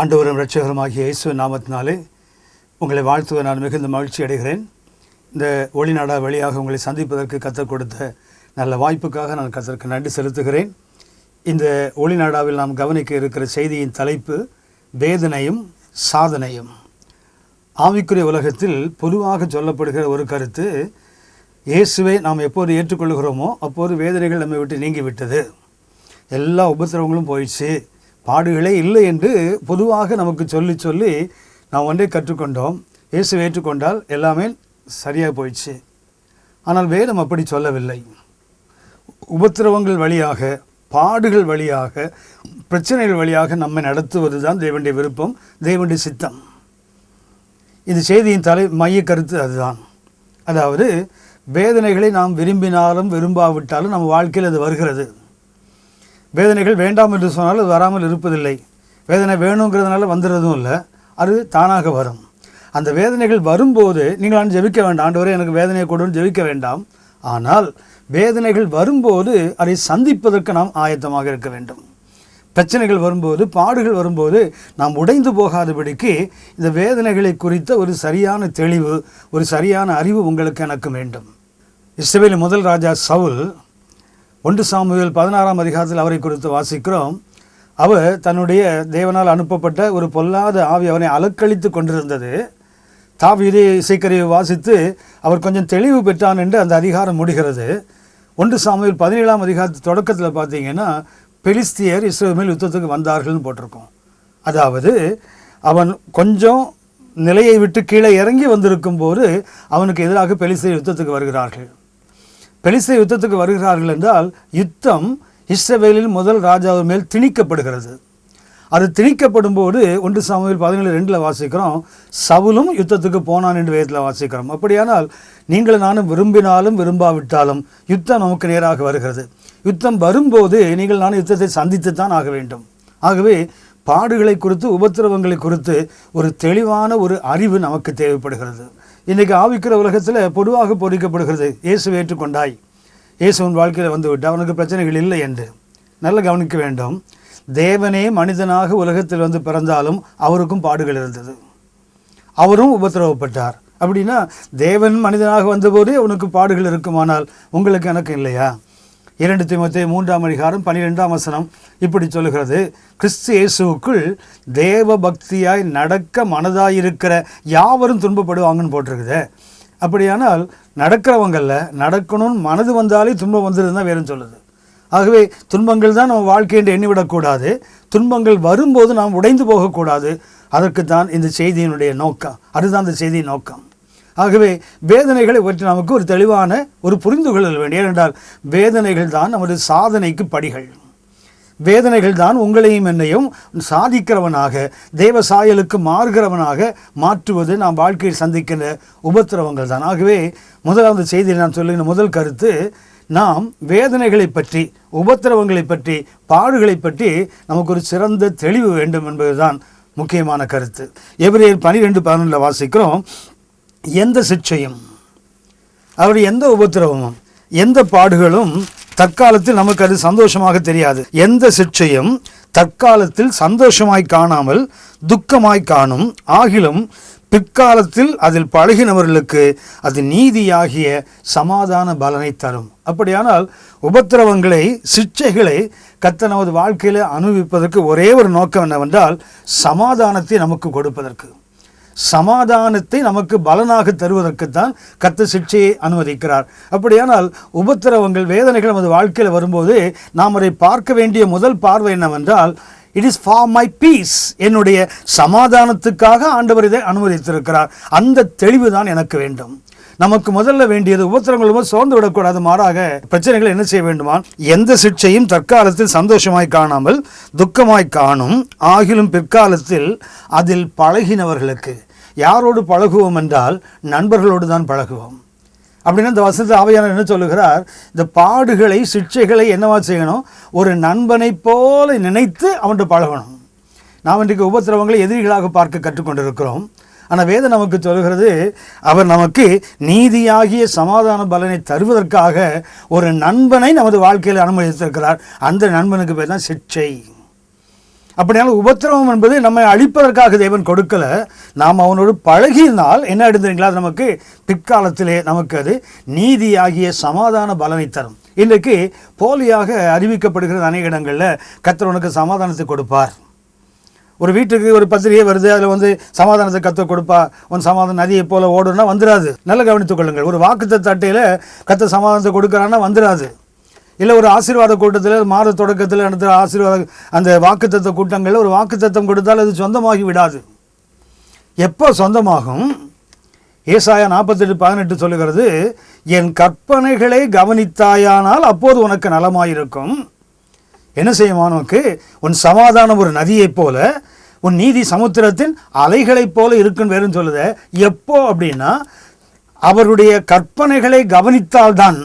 ஆண்டவரும் இரட்சகருமாகிய இயேசுவின் நாமத்தினாலே உங்களை வாழ்த்துவ நான் மிகுந்த மகிழ்ச்சி அடைகிறேன். இந்த ஒளிநாடா வழியாக உங்களை சந்திப்பதற்கு கர்த்தர் கொடுத்த நல்ல வாய்ப்புக்காக நான் கர்த்தருக்கு நன்றி செலுத்துகிறேன். இந்த ஒளிநாடாவில் நாம் கவனிக்க இருக்கிற செய்தியின் தலைப்பு வேதனையும் சாதனையும். ஆவிக்குரிய உலகத்தில் பொதுவாக சொல்லப்படுகிற ஒரு கருத்து, இயேசுவை நாம் எப்போது ஏற்றுக்கொள்கிறோமோ அப்போது வேதனைகள் நம்மை விட்டு நீங்கிவிட்டது, எல்லா உபத்திரவங்களும் போயிடுச்சு, பாடுகளே இல்லை என்று பொதுவாக நமக்கு சொல்லி நாம் ஒன்றே கற்றுக்கொண்டோம். இயேசுவை ஏற்றுக்கொண்டால் எல்லாமே சரியாக போயிடுச்சு. ஆனால் வேதம் அப்படி சொல்லவில்லை. உபத்திரவங்கள் வழியாக, பாடுகள் வழியாக, பிரச்சனைகள் வழியாக நம்மை நடத்துவது தான் தேவனுடைய விருப்பம், தேவனுடைய சித்தம். இந்த செய்தியின் மைய கருத்து அதுதான். அதாவது வேதனைகளை நாம் விரும்பினாலும் விரும்பாவிட்டாலும் நம்ம வாழ்க்கையில் அது வருகிறது. வேதனைகள் வேண்டாம் என்று சொன்னால் அது வராமல் இருப்பதில்லை. வேதனை வேணுங்கிறதுனால வந்துடுறதும் இல்லை, அது தானாக வரும். அந்த வேதனைகள் வரும்போது நீங்கள் ஜெபிக்க வேண்டாம், ஆண்டவரே எனக்கு வேதனையை கொடுன்னு ஜெபிக்க வேண்டாம். ஆனால் வேதனைகள் வரும்போது அதை சந்திப்பதற்கு நாம் ஆயத்தமாக இருக்க வேண்டும். பிரச்சனைகள் வரும்போது, பாடுகள் வரும்போது நாம் உடைந்து போகாதபடிக்கு இந்த வேதனைகளை குறித்த ஒரு சரியான தெளிவு, ஒரு சரியான அறிவு உங்களுக்கு எனக்கு வேண்டும். இஸ்ரவேலின் முதல் ராஜா சவுல், 1 சாமுவேல் 16ஆம் அதிகாரத்தில் அவரை குறித்து வாசிக்கிறோம். அவர் தன்னுடைய தேவனால் அனுப்பப்பட்ட ஒரு பொல்லாத ஆவி அவனை அலக்களித்து கொண்டிருந்தது. தாவீது இசைக்கருவியை வாசித்து அவர் கொஞ்சம் தெளிவு பெற்றான் என்று அந்த அதிகாரம் முடிகிறது. 1 சாமுவேல் 17ஆம் அதிகாரத்து தொடக்கத்தில் பார்த்தீங்கன்னா, பெலிஸ்தியர் இஸ்ரவேல் மேல் யுத்தத்துக்கு வந்தார்கள்னு போட்டிருக்கோம். அதாவது அவன் கொஞ்சம் நிலையை விட்டு கீழே இறங்கி வந்திருக்கும் போது அவனுக்கு எதிராக பெலிஸ்தியர் யுத்தத்துக்கு வருகிறார்கள். பெலிஸ்தியர் யுத்தத்துக்கு வருகிறார்கள் என்றால் யுத்தம் இஸ்ரவேலின் முதல் ராஜாவின் மேல் திணிக்கப்படுகிறது. அது திணிக்கப்படும் போது 1 சாமுவேல் 17:2 வாசிக்கிறோம், சவுலும் யுத்தத்துக்கு போனான் என்று வேதத்தில் வாசிக்கிறோம். அப்படியானால் நீங்களும் நானும் விரும்பினாலும் விரும்பாவிட்டாலும் யுத்தம் நமக்கு நேராக வருகிறது. யுத்தம் வரும்போது நீங்கள் நானும் யுத்தத்தை சந்தித்துத்தான் ஆக வேண்டும். ஆகவே பாடுகளை குறித்து, உபத்திரவங்களை குறித்து ஒரு தெளிவான ஒரு அறிவு நமக்கு தேவைப்படுகிறது. இன்றைக்கு ஆவிக்குரிய உலகத்தில் பொதுவாக போதிக்கப்படுகிறது, இயேசுவை ஏற்றுக்கொண்டாய், இயேசுவின் வாழ்க்கையில் வந்துவிட்டு அவனுக்கு பிரச்சனைகள் இல்லை என்று. நல்ல கவனிக்க வேண்டும். தேவனே மனிதனாக உலகத்தில் வந்து பிறந்தாலும் அவருக்கும் பாடுகள் இருந்தது, அவரும் உபத்திரவப்பட்டார். அப்படின்னா தேவன் மனிதனாக வந்தபோதே அவனுக்கு பாடுகள் இருக்குமானால் உங்களுக்கு எனக்கு இல்லையா? 2 தீமோத்தேயு 3ஆம் அதிகாரம் 12ஆம் வசனம் இப்படி சொல்லுகிறது, கிறிஸ்து இயேசுவுக்குள் தேவ பக்தியாய் நடக்க மனதாயிருக்கிற யாவரும் துன்பப்படுவாங்கன்னு போட்டிருக்குது. அப்படியானால் நடக்கிறவங்களில் நடக்கணும்னு மனது வந்தாலே துன்பம் வந்துடுதுன்னு தான் வேறும் சொல்லுது. ஆகவே துன்பங்கள் தான் நம்ம வாழ்க்கை என்று எண்ணிவிடக்கூடாது. துன்பங்கள் வரும்போது நாம் உடைந்து போகக்கூடாது. அதற்கு தான் இந்த செய்தியினுடைய நோக்கம், அதுதான் இந்த செய்தியின் நோக்கம். ஆகவே வேதனைகளை பற்றி நமக்கு ஒரு தெளிவான ஒரு புரிந்து கொள்ளல் வேண்டும். ஏனென்றால் வேதனைகள் தான் நமது சாதனைக்கு படிகள். வேதனைகள் தான் உங்களையும் என்னையும் சாதிக்கிறவனாக, தேவ சாயலுக்கு மாறுகிறவனாக மாற்றுவது நாம் வாழ்க்கையில் சந்திக்கின்ற உபத்திரவங்கள் தான். ஆகவே முதலாவது செய்தியில் நான் சொல்லுகிற முதல் கருத்து, நாம் வேதனைகளை பற்றி, உபத்திரவங்களை பற்றி, பாடுகளை பற்றி நமக்கு ஒரு சிறந்த தெளிவு வேண்டும் என்பதுதான் முக்கியமான கருத்து. எபிரேயர் 12:11 வாசிக்கிறோம், எந்த சிக்ஷையும், அவர் எந்த உபத்திரவமும், எந்த பாடுகளும் தற்காலத்தில் நமக்கு அது சந்தோஷமாக தெரியாது. எந்த சிக்ஷையும் தற்காலத்தில் சந்தோஷமாய் காணாமல் துக்கமாய் காணும், ஆகிலும் பிற்காலத்தில் அதில் பழகினவர்களுக்கு அது நீதியாகிய சமாதான பலனை தரும். அப்படியானால் உபத்திரவங்களை, சிக்ஷைகளை கர்த்தர் நமது வாழ்க்கையில் அனுபவிப்பதற்கு ஒரே ஒரு நோக்கம் என்னவென்றால் சமாதானத்தை நமக்கு கொடுப்பதற்கு, சமாதானத்தை நமக்கு பலனாக தருவதற்குத்தான் கர்த்தர் சிக்ஷையை அனுமதிக்கிறார். அப்படியானால் உபத்திரவங்கள், வேதனைகள் நமது வாழ்க்கையில் வரும்போது நாம் அதை பார்க்க வேண்டிய முதல் பார்வை என்னவென்றால், it is for my peace, என்னுடைய சமாதானத்துக்காக ஆண்டவர் இதை அனுமதித்திருக்கிறார். அந்த தெளிவு தான் எனக்கு வேண்டும். நமக்கு முதல்ல வேண்டியது உபத்திரங்கள் சோர்ந்து விடக்கூடாது. மாறாக பிரச்சனைகளை என்ன செய்ய வேண்டுமா, எந்த சிக்ஷையும் தற்காலத்தில் சந்தோஷமாய் காணாமல் துக்கமாய் காணும், ஆகிலும் பிற்காலத்தில் அதில் பழகினவர்களுக்கு. யாரோடு பழகுவோம் என்றால் நண்பர்களோடு தான் பழகுவோம். அப்படின்னா இந்த வசனத்தை ஆவியானவர் என்ன சொல்லுகிறார், இந்த பாடுகளை, சிக்ஷைகளை என்னவா செய்யணும், ஒரு நண்பனை போல நினைத்து அவன்கிட்ட பழகணும். நாம் இன்றைக்கு உபத்திரவங்களை எதிரிகளாக பார்க்க கற்றுக்கொண்டிருக்கிறோம். ஆனால் வேதம் நமக்கு சொல்கிறது, அவர் நமக்கு நீதியாகிய சமாதான பலனை தருவதற்காக ஒரு நண்பனை நமது வாழ்க்கையில் அனுமதித்திருக்கிறார். அந்த நண்பனுக்கு பேர் தான் சிக்ஷை. அப்படினாலும் உபத்திரவம் என்பது நம்மை அழிப்பதற்காக தேவன் கொடுக்கல. நாம் அவனோடு பழகினால் என்ன எடுத்துறீங்களா, அது நமக்கு பிற்காலத்திலே நமக்கு அது நீதியாகிய சமாதான பலனை தரும். இன்றைக்கு போலியாக அறிவிக்கப்படுகிறது அநேக இடங்களில் கர்த்தர் உனக்கு சமாதானத்தை கொடுப்பார். ஒரு வீட்டுக்கு ஒரு பத்திரிகை வருது, அதில் சமாதானத்தை கர்த்தர் கொடுப்பா, உன் சமாதான நதியை போல ஓடுனா வந்துடாது. நல்ல கவனித்துக் கொள்ளுங்கள். ஒரு வாக்குத்தத்த அட்டையில் கர்த்தர் சமாதானத்தை கொடுக்குறான்னா வந்துடாது. இல்லை ஒரு ஆசீர்வாத கூட்டத்தில் மாத தொடக்கத்தில் நடத்துகிற ஆசீர்வாத அந்த வாக்குத்தத்த கூட்டங்களில் ஒரு வாக்குத்தத்தம் கொடுத்தால் அது சொந்தமாகி விடாது. எப்போ சொந்தமாகும்? ஏசாயா 48:18 சொல்லுகிறது, என் கற்பனைகளை கவனித்தாயானால் அப்போது உனக்கு நலமாயிருக்கும். என்ன செய்யுமா உனக்கு? உன் சமாதானம் ஒரு நதியைப் போல, உன் நீதி சமுத்திரத்தின் அலைகளைப் போல இருக்குன்னு வேறுன்னு சொல்லுத. எப்போ அப்படின்னா, அவருடைய கற்பனைகளை கவனித்தால்தான்,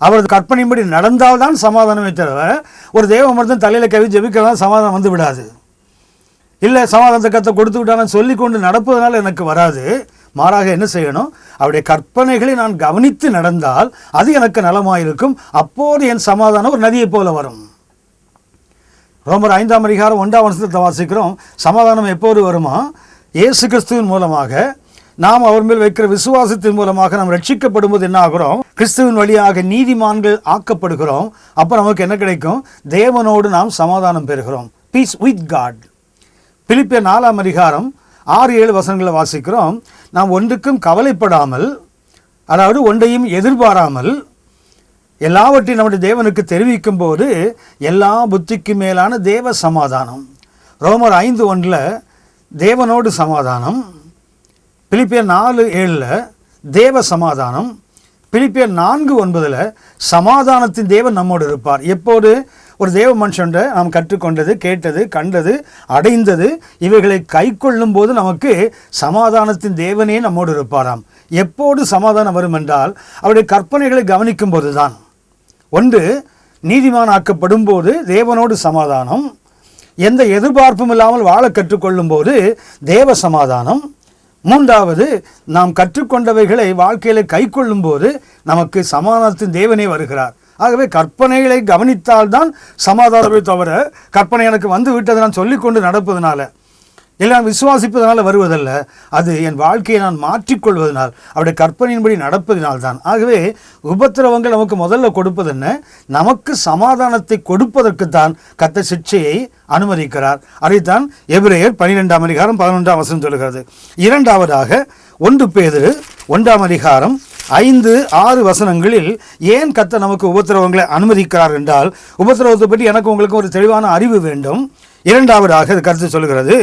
அவரது கற்பனைப்படி நடந்தால்தான் சமாதானமே தவிர ஒரு தேவ மனிதன் தலையில் கவி ஜெபிக்கிறதான் சமாதானம் வந்து விடாது. இல்லை சமாதானத்தை கத்தை கொடுத்து விட்டான்னு சொல்லி கொண்டு நடப்பதனால எனக்கு வராது. மாறாக என்ன செய்யணும்? அவருடைய கற்பனைகளை நான் கவனித்து நடந்தால் அது எனக்கு நலமாயிருக்கும். அப்போது என் சமாதானம் ஒரு நதியை போல வரும். ரோமர் 5:1 வாசிக்கிறோம். சமாதானம் எப்போது வருமா? இயேசு கிறிஸ்துவின் மூலமாக நாம் அவர் மேல் வைக்கிற விசுவாசத்தின் மூலமாக நாம் ரட்சிக்கப்படும் போது என்ன ஆகிறோம்? கிறிஸ்துவின் வழியாக நீதிமான்கள் ஆக்கப்படுகிறோம். அப்போ நமக்கு என்ன கிடைக்கும்? தேவனோடு நாம் சமாதானம் பெறுகிறோம். Peace with God. பிலிப்பியர் 4:6-7 வாசிக்கிறோம். நாம் ஒன்றுக்கும் கவலைப்படாமல், அதாவது ஒன்றையும் எதிர்பாராமல் எல்லாவற்றையும் நம்முடைய தேவனுக்கு தெரிவிக்கும் போது எல்லா புத்திக்கு மேலான தேவ சமாதானம். ரோமர் 5:1 தேவனோடு சமாதானம். பிலிப்பியர் 4:7 தேவ சமாதானம். பிலிப்பியர் 4:9 சமாதானத்தின் தேவன் நம்மோடு இருப்பார். எப்போது? ஒரு தேவ மனுஷன் நாம் கற்றுக்கொண்டது, கேட்டது, கண்டது, அடைந்தது இவைகளை கை கொள்ளும் போது நமக்கு சமாதானத்தின் தேவனே நம்மோடு இருப்பாராம். எப்போது சமாதானம் வரும் என்றால் அவருடைய கற்பனைகளை கவனிக்கும் போது தான். ஒன்று, நீதிமானாக்கப்படும் போது தேவனோடு சமாதானம். எந்த எதிர்பார்ப்பும் இல்லாமல் வாழ கற்றுக்கொள்ளும் போது தேவ சமாதானம். மூன்றாவது, நாம் கற்றுக்கொண்டவைகளை வாழ்க்கையில கை கொள்ளும் போது நமக்கு சமாதானத்தின் தேவனே வருகிறார். ஆகவே கற்பனைகளை கவனித்தால்தான் சமாதானமே தவிர கற்பனை எனக்கு வந்து விட்டதை நான் சொல்லிக்கொண்டு நடப்பதனால, எல்லாம் விசுவாசிப்பதனால வருவதல்ல. அது என் வாழ்க்கையை நான் மாற்றிக்கொள்வதனால், அவருடைய கற்பனையின்படி நடப்பதினால்தான். ஆகவே உபத்திரவங்கள் நமக்கு முதல்ல கொடுப்பது என்ன? நமக்கு சமாதானத்தை கொடுப்பதற்குத்தான் கர்த்தர் சிட்சையை அனுமதிக்கிறார். அதைத்தான் எபிரேயர் 12:11 சொல்கிறது. இரண்டாவதாக 1 பேதுரு 1:5-6 ஏன் கர்த்தர் நமக்கு உபத்திரவங்களை அனுமதிக்கிறார் என்றால், உபத்திரவத்தை பற்றி எனக்கு உங்களுக்கு ஒரு தெளிவான அறிவு வேண்டும். இரண்டாவதாக கருத்து சொல்கிறது,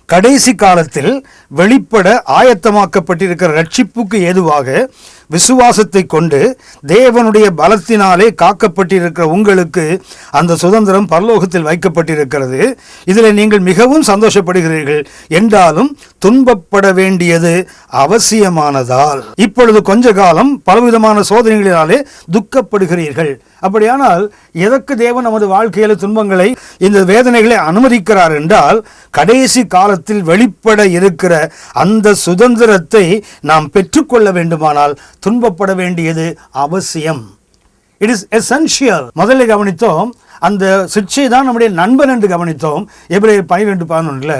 கடைசி காலத்தில் வெளிப்பட ஆயத்தமாக்கப்பட்டிருக்கிற ரட்சிப்புக்கு ஏதுவாக விசுவாசத்தை கொண்டு தேவனுடைய பலத்தினாலே காக்கப்பட்டிருக்கிற உங்களுக்கு அந்த சுதந்திரம் பரலோகத்தில் வைக்கப்பட்டிருக்கிறது. இதில் நீங்கள் மிகவும் சந்தோஷப்படுகிறீர்கள் என்றாலும் துன்பப்பட வேண்டியது அவசியமானதால் இப்பொழுது கொஞ்ச காலம் பலவிதமான சோதனைகளினாலே துக்கப்படுகிறீர்கள். அப்படியானால் எதற்கு தேவன் நமது வாழ்க்கையில் துன்பங்களை, இந்த வேதனைகளை அனுமதிக்கிறார் என்றால், கடைசி காலத்தில் வெளிப்பட இருக்கிற அந்த சுதந்திரத்தை நாம் பெற்றுக்கொள்ள வேண்டுமானால் துன்பப்பட வேண்டியது அவசியம். It is essential. முதலில் கவனித்தோம், அந்த சிக்ஷை தான் நம்முடைய நண்பன் என்று கவனித்தோம். எபிரேயர் 12:11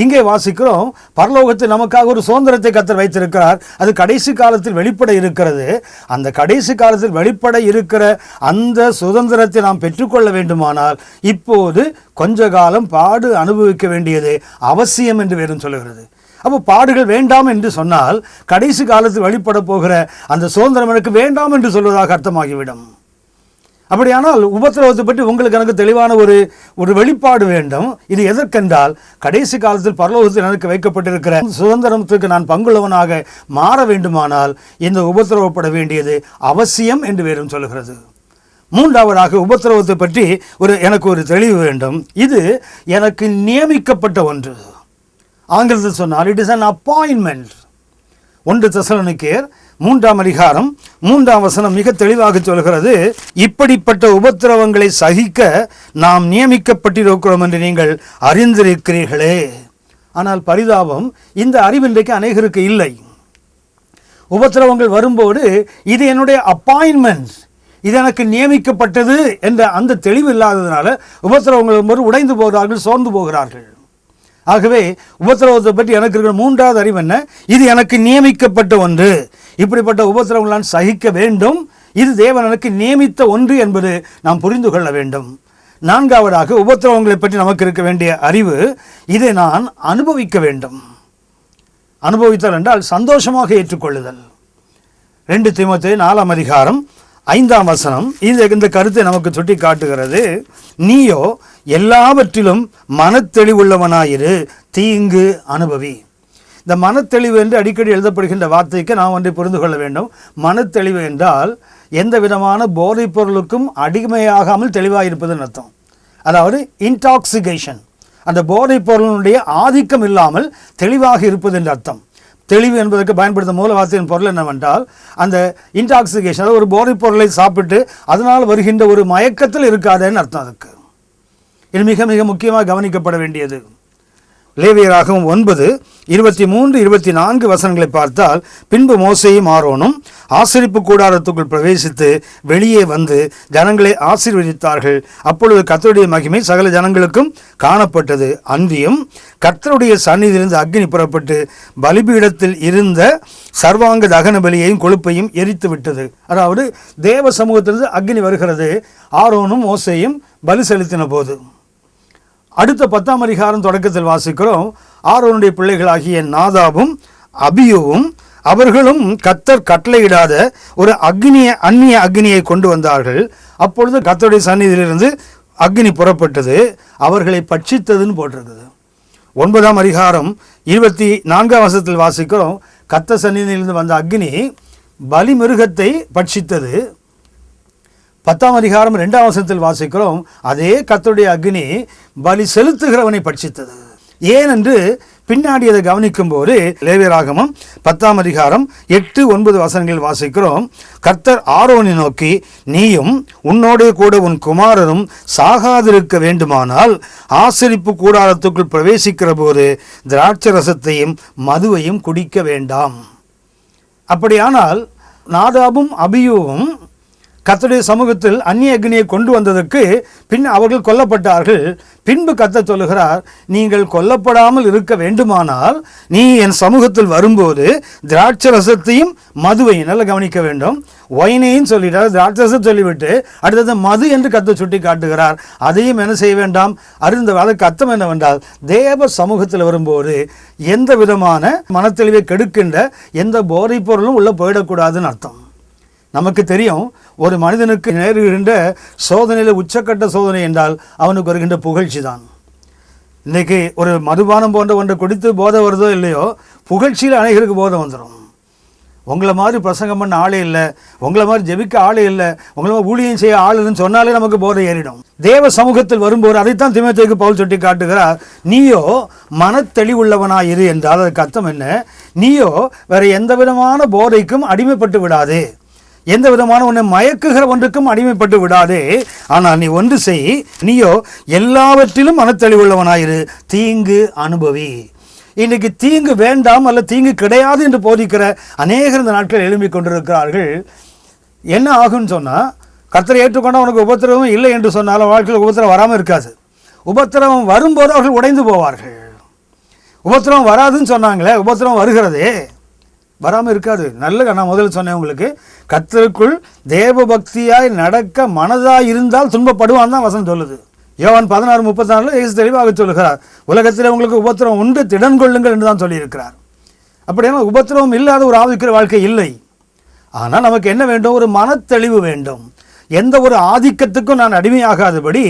இங்கே வாசிக்கிறோம், பரலோகத்தில் நமக்காக ஒரு சுதந்திரத்தை கர்த்தர் வைத்திருக்கிறார். அது கடைசி காலத்தில் வெளிப்பட இருக்கிறது. அந்த கடைசி காலத்தில் வெளிப்பட இருக்கிற அந்த சுதந்திரத்தை நாம் பெற்றுக்கொள்ள வேண்டுமானால் இப்போது கொஞ்ச காலம் பாடு அனுபவிக்க வேண்டியது அவசியம் என்று வேறும் சொல்லுகிறது. அப்போ பாடுகள் வேண்டாம் என்று சொன்னால் கடைசி காலத்தில் வெளிப்பட போகிற அந்த சுதந்திரம் எனக்கு வேண்டாம் என்று சொல்வதாக அர்த்தமாகிவிடும். அப்படியானால் உபத்திரவத்தை பற்றி உங்களுக்கு எனக்கு தெளிவான ஒரு வெளிப்பாடு வேண்டும். இது எதற்கென்றால், கடைசி காலத்தில் பரலோகத்தில் எனக்கு வைக்கப்பட்டிருக்கிற சுதந்திரத்துக்கு நான் பங்குள்ளவனாக மாற வேண்டுமானால் இந்த உபத்திரவப்பட வேண்டியது அவசியம் என்று வேறும் சொல்கிறது. மூன்றாவதாக உபத்திரவத்தை பற்றி எனக்கு ஒரு தெளிவு வேண்டும். இது எனக்கு நியமிக்கப்பட்ட ஒன்று. ஆங்கிலத்தில் சொன்னால் இட் இஸ் அன் அப்பாயின்மெண்ட். 1 தெசலோனிக்கேயர் 3:3 மிக தெளிவாக சொல்கிறது, இப்படிப்பட்ட உபத்திரவங்களை சகிக்க நாம் நியமிக்கப்பட்டிருக்கிறோம் என்று நீங்கள் அறிந்திருக்கிறீர்களே. ஆனால் பரிதாபம், இந்த அறிவு இன்றைக்கு அநேகருக்கு இல்லை. உபத்திரவங்கள் வரும்போது இது என்னுடைய அப்பாயின்மெண்ட், இது எனக்கு நியமிக்கப்பட்டது என்ற அந்த தெளிவு இல்லாததுனால உபத்திரவங்கள் போது உடைந்து போகிறார்கள், சோர்ந்து போகிறார்கள். ஆகவே உபத்திரவத்தை பற்றி எனக்கு இருக்கிற மூன்றாவது அறிவு என்ன? இது எனக்கு நியமிக்கப்பட்ட ஒன்று, இப்படிப்பட்ட உபத்திரவங்கள் நான் சகிக்க வேண்டும், இது தேவன் எனக்கு நியமித்த ஒன்று என்பது நாம் புரிந்து கொள்ள வேண்டும். நான்காவதாக உபத்திரவங்களை பற்றி நமக்கு இருக்க வேண்டிய அறிவு, இதை நான் அனுபவிக்க வேண்டும். அனுபவித்தல் என்றால் சந்தோஷமாக ஏற்றுக்கொள்ளுதல். 2 தீமோத்தேயு 4ஆம் அதிகாரம் 5ஆம் வசனம் இந்த கருத்தை நமக்கு சுட்டி காட்டுகிறது. நீயோ எல்லாவற்றிலும் மனத்தெளிவுள்ளவனாயிரு, தீங்கு அனுபவி. இந்த மனத்தெளிவு என்று அடிக்கடி எழுதப்படுகின்ற வார்த்தைக்கு நாம் ஒன்றை புரிந்து கொள்ள வேண்டும். மனத்தெளிவு என்றால் எந்த விதமான போதைப் பொருளுக்கும் அடிமையாகாமல் தெளிவாக இருப்பதுன்னு அர்த்தம். அதாவது இன்டாக்சிகேஷன், அந்த போதைப் பொருளினுடைய ஆதிக்கம் இல்லாமல் தெளிவாக இருப்பது என்று அர்த்தம். தெளிவு என்பதற்கு பயன்படுத்தும் மூல வார்த்தையின் பொருள் என்னவென்றால், அந்த இன்டாக்சிகேஷன், அதாவது ஒரு போதைப் பொருளை சாப்பிட்டு அதனால் வருகின்ற ஒரு மயக்கத்தில் இருக்காதுன்னு அர்த்தம். அதுக்கு இது மிக மிக முக்கியமாக கவனிக்கப்பட வேண்டியது. லேவியராகமம் 9:23-24 வசனங்களை பார்த்தால், பின்பு மோசேயும் ஆரோனும் ஆசரிப்பு கூடாரத்துக்குள் பிரவேசித்து வெளியே வந்து ஜனங்களை ஆசீர்வதித்தார்கள். அப்பொழுது கர்த்தருடைய மகிமை சகல ஜனங்களுக்கும் காணப்பட்டது. அன்றியும் கர்த்தருடைய சந்நிதியிலிருந்து அக்கினி புறப்பட்டு பலிபீடத்தில் இருந்த சர்வாங்க தகன பலியையும் கொழுப்பையும் எரித்து விட்டது. அதாவது தேவ சமூகத்திலிருந்து அக்கினி வருகிறது, ஆரோனும் மோசேயும் பலி செலுத்தின போது. அடுத்த 10ஆம் அதிகாரம் தொடக்கத்தில் வாசிக்கிறோம், ஆரோனுடைய பிள்ளைகளாகிய நாதாபும் அபியூவும் அவர்களும் கர்த்தர் கட்டளையிடாத ஒரு அந்நிய அக்னியை கொண்டு வந்தார்கள். அப்பொழுது கர்த்தருடைய சந்நிதியிலிருந்து அக்னி புறப்பட்டது, அவர்களை பட்சித்ததுன்னு போட்டிருக்குது. 9ஆம் அதிகாரம் 24ஆம் வசனத்தில் வாசிக்கிறோம், கர்த்தர் சந்நிதியிலிருந்து வந்த அக்னி பலி மிருகத்தை பட்சித்தது. 10ஆம் அதிகாரம் 2ஆம் வசனத்தில் வாசிக்கிறோம், அதே கர்த்தருடைய அக்னி பலி செலுத்துகிறவனை பட்சித்தது. ஏனென்று பின்னாடி அதை கவனிக்கும் போது லேவியராகமம் 10ஆம் அதிகாரம் 8-9 வசனங்களில் வாசிக்கிறோம், கர்த்தர் ஆரோனை நோக்கி, நீயும் உன்னோடே கூட உன் குமாரரும் சாகாதிருக்க வேண்டுமானால் ஆசரிப்பு கூடாரத்துக்குள் பிரவேசிக்கிற போது திராட்சை ரசத்தையும் மதுவையும் குடிக்க வேண்டாம். அப்படியானால் நாதாபும் அபியூவும் கர்த்தருடைய சமூகத்தில் அந்நிய அக்னியை கொண்டு வந்ததற்கு பின் அவர்கள் கொல்லப்பட்டார்கள். பின்பு கர்த்தர் சொல்லுகிறார், நீங்கள் கொல்லப்படாமல் இருக்க வேண்டுமானால் நீ என் சமூகத்தில் வரும்போது திராட்சை ரசத்தையும் மதுவையும், நல்லா கவனிக்க வேண்டும், ஒயினையும் சொல்லிட்டார், திராட்சை ரசம் சொல்லிவிட்டு அடுத்தது மது என்று கர்த்தர் சுட்டி காட்டுகிறார். அதையும் என்ன செய்ய வேண்டாம், அருந்த. அதற்கு அர்த்தம் என்னவென்றால், தேவ சமூகத்தில் வரும்போது எந்த விதமான மனத்தெளிவை கெடுக்கின்ற எந்த போதைப் பொருளும் உள்ள போயிடக்கூடாதுன்னு அர்த்தம். நமக்கு தெரியும், ஒரு மனிதனுக்கு நேருகின்ற சோதனையில் உச்சக்கட்ட சோதனை என்றால் அவனுக்கு வருகின்ற புகழ்ச்சி தான். இன்றைக்கி ஒரு மதுபானம் போன்ற ஒன்றை குடித்து போதை வருதோ இல்லையோ, புகழ்ச்சியில் அனைவருக்கு போதை வந்துடும். உங்களை மாதிரி பிரசங்கம் பண்ண ஆளே இல்லை, உங்களை மாதிரி ஜெபிக்க ஆளே இல்லை, உங்களை மாதிரி ஊழியம் செய்ய ஆள் இல்லைன்னு சொன்னாலே நமக்கு போதை ஏறிடும். தேவ சமூகத்தில் வரும்போது அதைத்தான் தீமோத்தேயுக்கு பவுல் சுட்டி காட்டுகிறார், நீயோ மனத்தெளிவுள்ளவனாயிரு என்றால் அதுக்கு அர்த்தம் என்ன, நீயோ வேறு எந்த விதமான போதைக்கும் அடிமைப்பட்டு விடாதே, எந்த விதமான உன்னை மயக்குகிற ஒன்றுக்கும் அடிமைப்பட்டு விடாதே. ஆனால் நீ ஒன்று செய், நீயோ எல்லாவற்றிலும் மனத்தெளிவுள்ளவனாயிரு, தீங்கு அனுபவி. இன்றைக்கு தீங்கு வேண்டாம் அல்ல தீங்கு கிடையாது என்று போதிக்கிற அநேகர் இந்த நாட்கள் எழும்பிக் கொண்டிருக்கிறார்கள். என்ன ஆகுன்னு சொன்னால், கர்த்தரை ஏற்றுக்கொண்டால் உனக்கு உபத்திரவம் இல்லை என்று சொன்னாலும் வாழ்க்கையில் உபத்திரம் வராமல் இருக்காது. உபத்திரவம் வரும்போது அவர்கள் உடைந்து போவார்கள். உபத்திரவம் வராதுன்னு சொன்னாங்களே, உபத்திரவம் வருகிறதே, வராமல் இருக்காது. நல்ல, நான் முதல்ல சொன்னேன் உங்களுக்கு, கர்த்தருக்குள் தேவ பக்தியாய் நடக்க மனதாய் இருந்தால் துன்பப்படுவான் தான் வசனம் சொல்லுது. யோவான் 16:34 இயேசு தெளிவாக சொல்லுகிறார், உலகத்தில் உங்களுக்கு உபத்திரவம் உண்டு, திடன் கொள்ளுங்கள் என்று தான் சொல்லியிருக்கிறார். அப்படின்னா உபத்திரவம் இல்லாத ஒரு ஆவிக்குரிய வாழ்க்கை இல்லை. ஆனால் நமக்கு என்ன வேண்டும், ஒரு மனத்தெளிவு வேண்டும். எந்த ஒரு ஆதிக்கத்துக்கும் நான் அடிமையாகாதபடி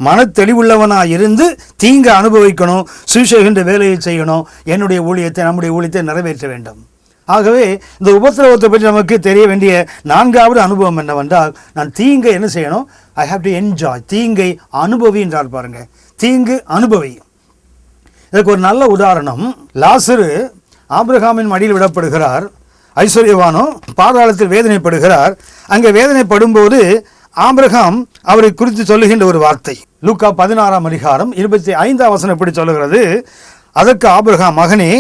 மனத்தெளிவுள்ளவனாக இருந்து தீங்கு அனுபவிக்கணும், சுவிசேஷ வேலையை செய்யணும், என்னுடைய ஊழியத்தை நம்முடைய ஊழியத்தை நிறைவேற்ற வேண்டும். ஆகவே இந்த உபத்திரவத்தை பற்றி நமக்கு தெரிய வேண்டிய 4வது அனுபவம் என்னவென்றால், நான் தீங்கை என்ன செய்யணும், ஐ ஹாவ் டு என்ஜாய். தீங்கை அனுபவி என்றால் பாருங்க, தீங்கு அனுபவி. இதுக்கு ஒரு நல்ல உதாரணம், லாசரு ஆபிரகாமின் மடியில் விடப்படுகிறார், ஐஸ்வர்யவானோ பாதாளத்தில் வேதனைப்படுகிறார். அங்கே வேதனைப்படும்போது ஆபிரகாம் அவரை குறித்து சொல்லுகின்ற ஒரு வார்த்தை, லூக்கா 16ஆம் அதிகாரம் 25ஆம் வசனம் இப்படி சொல்லுகிறது, அதற்கு ஆபிரகாம், மகனே,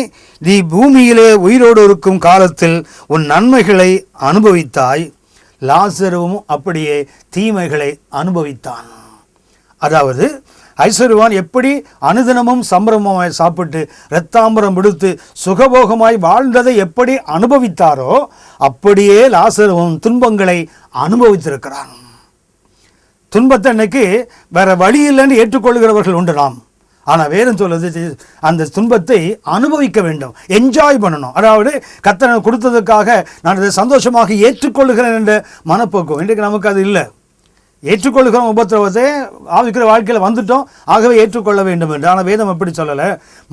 நீ பூமியிலே உயிரோடு இருக்கும் காலத்தில் உன் நன்மைகளை அனுபவித்தாய், லாசருவும் அப்படியே தீமைகளை அனுபவித்தான். அதாவது ஐஸ்வர்யவான் எப்படி அனுதினமும் சம்பிரமமாய் சாப்பிட்டு இரத்தாம்பரம் விடுத்து சுகபோகமாய் வாழ்ந்ததை எப்படி அனுபவித்தாரோ அப்படியே லாசருவும் துன்பங்களை அனுபவித்திருக்கிறான். துன்பத்தை அன்னைக்கு வேற வழி இல்லைன்னு ஏற்றுக்கொள்கிறவர்கள் உண்டு நாம். ஆனால் வேதம் சொல்லுது அந்த துன்பத்தை அனுபவிக்க வேண்டும், என்ஜாய் பண்ணணும். அதாவது கர்த்தர் கொடுத்ததுக்காக நான் இதை சந்தோஷமாக ஏற்றுக்கொள்கிறேன் என்ற மனப்போக்கம் இன்றைக்கு நமக்கு அது இல்லை. ஏற்றுக்கொள்கிறோம், உபத்திரவத்தை ஆவிக்கிற வாழ்க்கையில் வந்துட்டோம், ஆகவே ஏற்றுக்கொள்ள வேண்டும் என்று. ஆனால் வேதம் எப்படி சொல்லலை,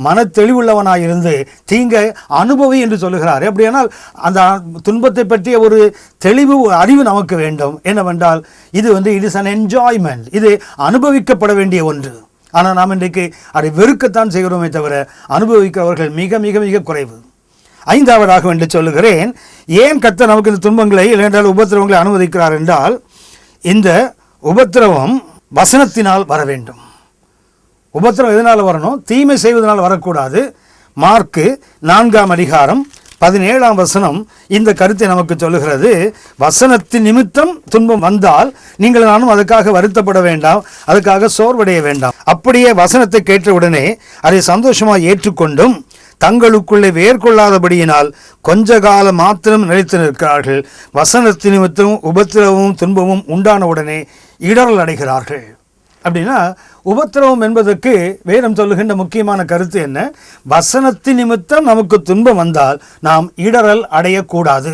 மன தெளிவுள்ளவனாக இருந்து தீங்கை அனுபவி என்று சொல்லுகிறார். எப்படியானால் அந்த துன்பத்தை பற்றிய ஒரு தெளிவு அறிவு நமக்கு வேண்டும். என்னவென்றால் இது இட் இஸ் அன் என்ஜாய்மெண்ட், இது அனுபவிக்கப்பட வேண்டிய ஒன்று. ஆனால் நாம் இன்றைக்கு அதை வெறுக்கத்தான் செய்கிறோமே தவிர அனுபவிக்கிறவர்கள் மிக மிக மிக குறைவு. ஐந்தாவதாக என்று சொல்லுகிறேன், ஏன் கர்த்தர் நமக்கு இந்த துன்பங்களை இல்லையென்றால் உபத்திரவங்களை அனுமதிக்கிறார் என்றால், இந்த உபத்திரவம் வசனத்தினால் வர வேண்டும். உபத்திரவம் எதனால் வரணும்? தீமை செய்வதனால் வரக்கூடாது. மார்க்கு 4:17 இந்த கருத்தை நமக்கு சொல்லுகிறது. வசனத்தின் நிமித்தம் துன்பம் வந்தால் நீங்கள் நானும் அதுக்காக வருத்தப்பட வேண்டாம், அதுக்காக சோர்வடைய வேண்டாம். அப்படியே வசனத்தை கேட்டவுடனே அதை சந்தோஷமாக ஏற்றுக்கொண்டும் தங்களுக்குள்ளே வேர்கொள்ளாதபடியினால் கொஞ்ச காலம் மாத்திரம் நிலைத்து நிற்கிறார்கள். வசனத்தின் நிமித்தமும் உபத்திரவமும் துன்பமும் உண்டான உடனே இடரல் அடைகிறார்கள். அப்படின்னா உபத்திரவம் என்பதற்கு வேதம் சொல்லுகின்ற முக்கியமான கருத்து என்ன? வசனத்தின் நிமித்தம் நமக்கு துன்பம் வந்தால் நாம் இடரல் அடையக்கூடாது.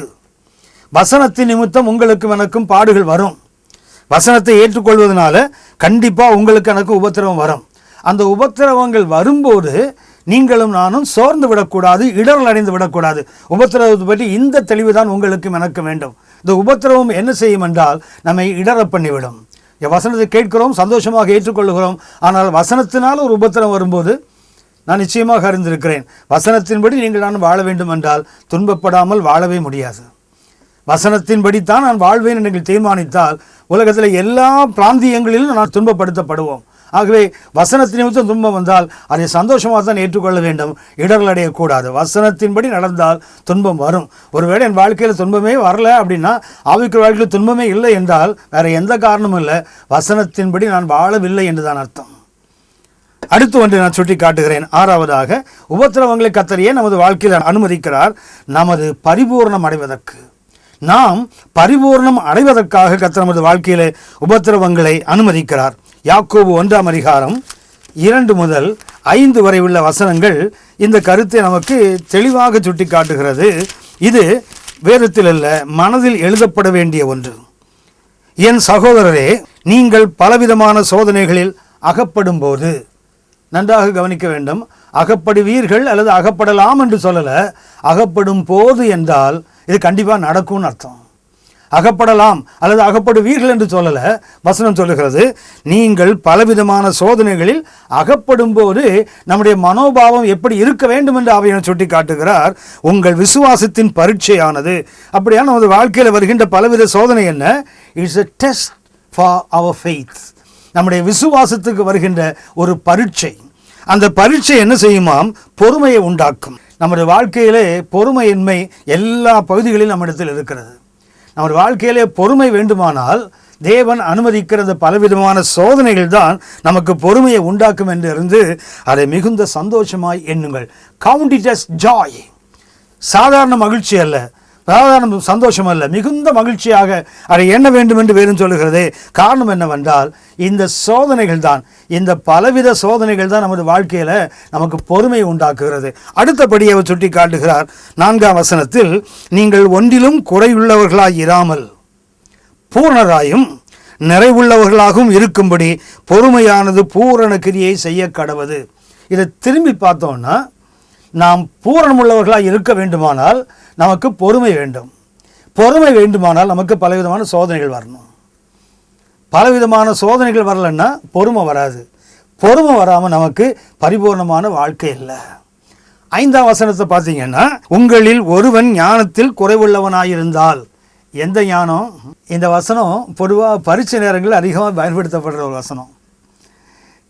வசனத்தின் நிமித்தம் உங்களுக்கு எனக்கும் பாடுகள் வரும். வசனத்தை ஏற்றுக்கொள்வதனால கண்டிப்பாக உங்களுக்கு எனக்கு உபத்திரவம் வரும். அந்த உபத்திரவங்கள் வரும்போது நீங்களும் நானும் சோர்ந்து விடக்கூடாது, இடரல் அடைந்து விடக்கூடாது. உபத்திரவத்தை பற்றி இந்த தெளிவு தான் உங்களுக்கும் எனக்கு வேண்டும். இந்த உபத்திரவம் என்ன செய்யும் என்றால் நம்மை இடர பண்ணிவிடும். வசனத்தை கேட்கிறோம், சந்தோஷமாக ஏற்றுக்கொள்கிறோம். ஆனால் வசனத்தினால் ஒரு உபத்திரம் வரும்போது நான் நிச்சயமாக அறிந்திருக்கிறேன், வசனத்தின்படி நீங்கள் நான் வாழ வேண்டும் என்றால் துன்பப்படாமல் வாழவே முடியாது. வசனத்தின்படி தான் நான் வாழ்வேன் என்று நீங்கள் தீர்மானித்தால் உலகத்தில் எல்லா பிராந்தியங்களிலும் நான் துன்பப்படுத்தப்படுவோம். ஆகவே வசனத்தின் நிமித்தம் துன்பம் வந்தால் அதை சந்தோஷமாக தான் ஏற்றுக்கொள்ள வேண்டும், இடர்கள் அடையக்கூடாது. வசனத்தின்படி நடந்தால் துன்பம் வரும். ஒருவேளை என் வாழ்க்கையில் துன்பமே வரல அப்படின்னா, ஆவிக்குரிய வாழ்க்கையில் துன்பமே இல்லை என்றால் வேறு எந்த காரணமும் இல்லை, வசனத்தின்படி நான் வாழவில்லை என்றுதான் அர்த்தம். அடுத்து ஒன்று நான் சுட்டி காட்டுகிறேன். ஆறாவதாக, உபத்திரவங்களை கர்த்தர் ஏன் நமது வாழ்க்கையில் அனுமதிக்கிறார்? நமது பரிபூர்ணம் அடைவதற்கு. நாம் பரிபூர்ணம் அடைவதற்காக கர்த்தர் நமது வாழ்க்கையிலே உபத்திரவங்களை அனுமதிக்கிறார். யாக்கோபு 1:2-5 வரை உள்ள வசனங்கள் இந்த கருத்தை நமக்கு தெளிவாக சுட்டி காட்டுகிறது. இது வேதத்தில் அல்ல, மனதில் எழுதப்பட வேண்டிய ஒன்று. என் சகோதரரே, நீங்கள் பலவிதமான சோதனைகளில் அகப்படும் போது, நன்றாக கவனிக்க வேண்டும், அகப்படுவீர்கள் அல்லது அகப்படலாம் என்று சொல்லலை, அகப்படும் போது என்றால் இது கண்டிப்பாக நடக்கும்னு அர்த்தம். அகப்படலாம் அல்லது அகப்படுவீர்கள் என்று சொல்லலை, வசனம் சொல்லுகிறது நீங்கள் பலவிதமான சோதனைகளில் அகப்படும் போது நம்முடைய மனோபாவம் எப்படி இருக்க வேண்டும் என்று ஆவியானவர் சுட்டி காட்டுகிறார். உங்கள் விசுவாசத்தின் பரீட்சையானது. அப்படியான நமது வாழ்க்கையில் வருகின்ற பலவித சோதனை என்ன? It's a test for our faith. நம்முடைய விசுவாசத்துக்கு வருகின்ற ஒரு பரீட்சை. அந்த பரீட்சை என்ன செய்யுமாம்? பொறுமையை உண்டாக்கும். நம்முடைய வாழ்க்கையிலே பொறுமையின்மை எல்லா பகுதிகளிலும் நம்மிடத்தில் இருக்கிறது. நம்முடைய வாழ்க்கையிலே பொறுமை வேண்டுமானால் தேவன் அனுமதிக்கிறது பலவிதமான சோதனைகள் தான் நமக்கு பொறுமையை உண்டாக்கும் என்று இருந்து அதை மிகுந்த சந்தோஷமாய் எண்ணுங்கள். Count it as joy. சாதாரண மகிழ்ச்சி அல்ல, சாதாரண சந்தோஷம் அல்ல, மிகுந்த மகிழ்ச்சியாக அதை எண்ண வேண்டும் என்று வேறும் சொல்லுகிறதே. காரணம் என்னவென்றால் இந்த சோதனைகள் தான், இந்த பலவித சோதனைகள் தான் நமது வாழ்க்கையில் நமக்கு பொறுமை உண்டாக்குகிறது. அடுத்தபடி அவர் சுட்டி காட்டுகிறார் 4ஆம் வசனத்தில், நீங்கள் ஒன்றிலும் குறையுள்ளவர்களாய் இராமல் பூர்ணராயும் நிறைவுள்ளவர்களாகவும் இருக்கும்படி பொறுமையானது பூரண கிரியை செய்ய கடவது. இதை திரும்பி பார்த்தோம்னா, நாம் பூரணமுள்ளவர்களாக இருக்க வேண்டுமானால் நமக்கு பொறுமை வேண்டும். பொறுமை வேண்டுமானால் நமக்கு பலவிதமான சோதனைகள் வரணும். பலவிதமான சோதனைகள் வரலன்னா பொறுமை வராது. பொறுமை வராமல் நமக்கு பரிபூர்ணமான வாழ்க்கை இல்லை. 5ஆம் வசனத்தை பார்த்தீங்கன்னா, உங்களில் ஒருவன் ஞானத்தில் குறைவுள்ளவனாயிருந்தால். எந்த ஞானம்? இந்த வசனம் பொதுவாக பரீட்சை நேரங்களில் அதிகமாக பயன்படுத்தப்படுற ஒரு வசனம்.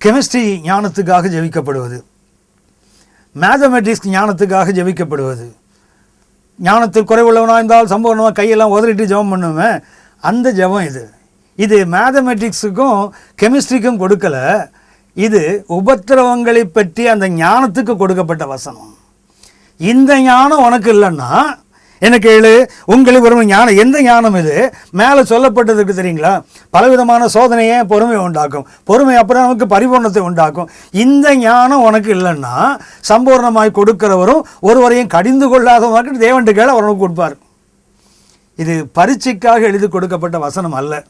கெமிஸ்ட்ரி ஞானத்துக்காக ஜெபிக்கப்படுவது, மேத்தமெட்டிக்ஸ் ஞானத்துக்காக ஜெபிக்கப்படுவது. ஞானத்தில் குறைவுள்ளவனாக இருந்தால் சம்பூர்ணமாக கையெல்லாம் உதறிட்டு ஜெபம் பண்ணுவேன். அந்த ஜெபம் இது மேத்தமெட்டிக்ஸுக்கும் கெமிஸ்ட்ரிக்கும் கொடுக்கல. இது உபத்திரவங்களை பற்றி அந்த ஞானத்துக்கு கொடுக்கப்பட்ட வசனம். இந்த ஞானம் உனக்கு இல்லைன்னா என்ன கேளு, உங்களுக்கு ஒரு ஞானம். எந்த ஞானம் இது? மேலே சொல்லப்பட்டதுக்கு தெரியுங்களா? பலவிதமான சோதனையை பொறுமை உண்டாக்கும், பொறுமை அப்புறம் நமக்கு பரிபூர்ணத்தை உண்டாக்கும். இந்த ஞானம் உனக்கு இல்லைன்னா சம்பூர்ணமாய் கொடுக்கிறவரும் ஒருவரையும் கடிந்து கொள்ளாதவங்க தேவன்ட்டு கேள அவனுக்கு கொடுப்பார். இது பரீட்சைக்காக எழுதி கொடுக்கப்பட்ட வசனம் அல்ல.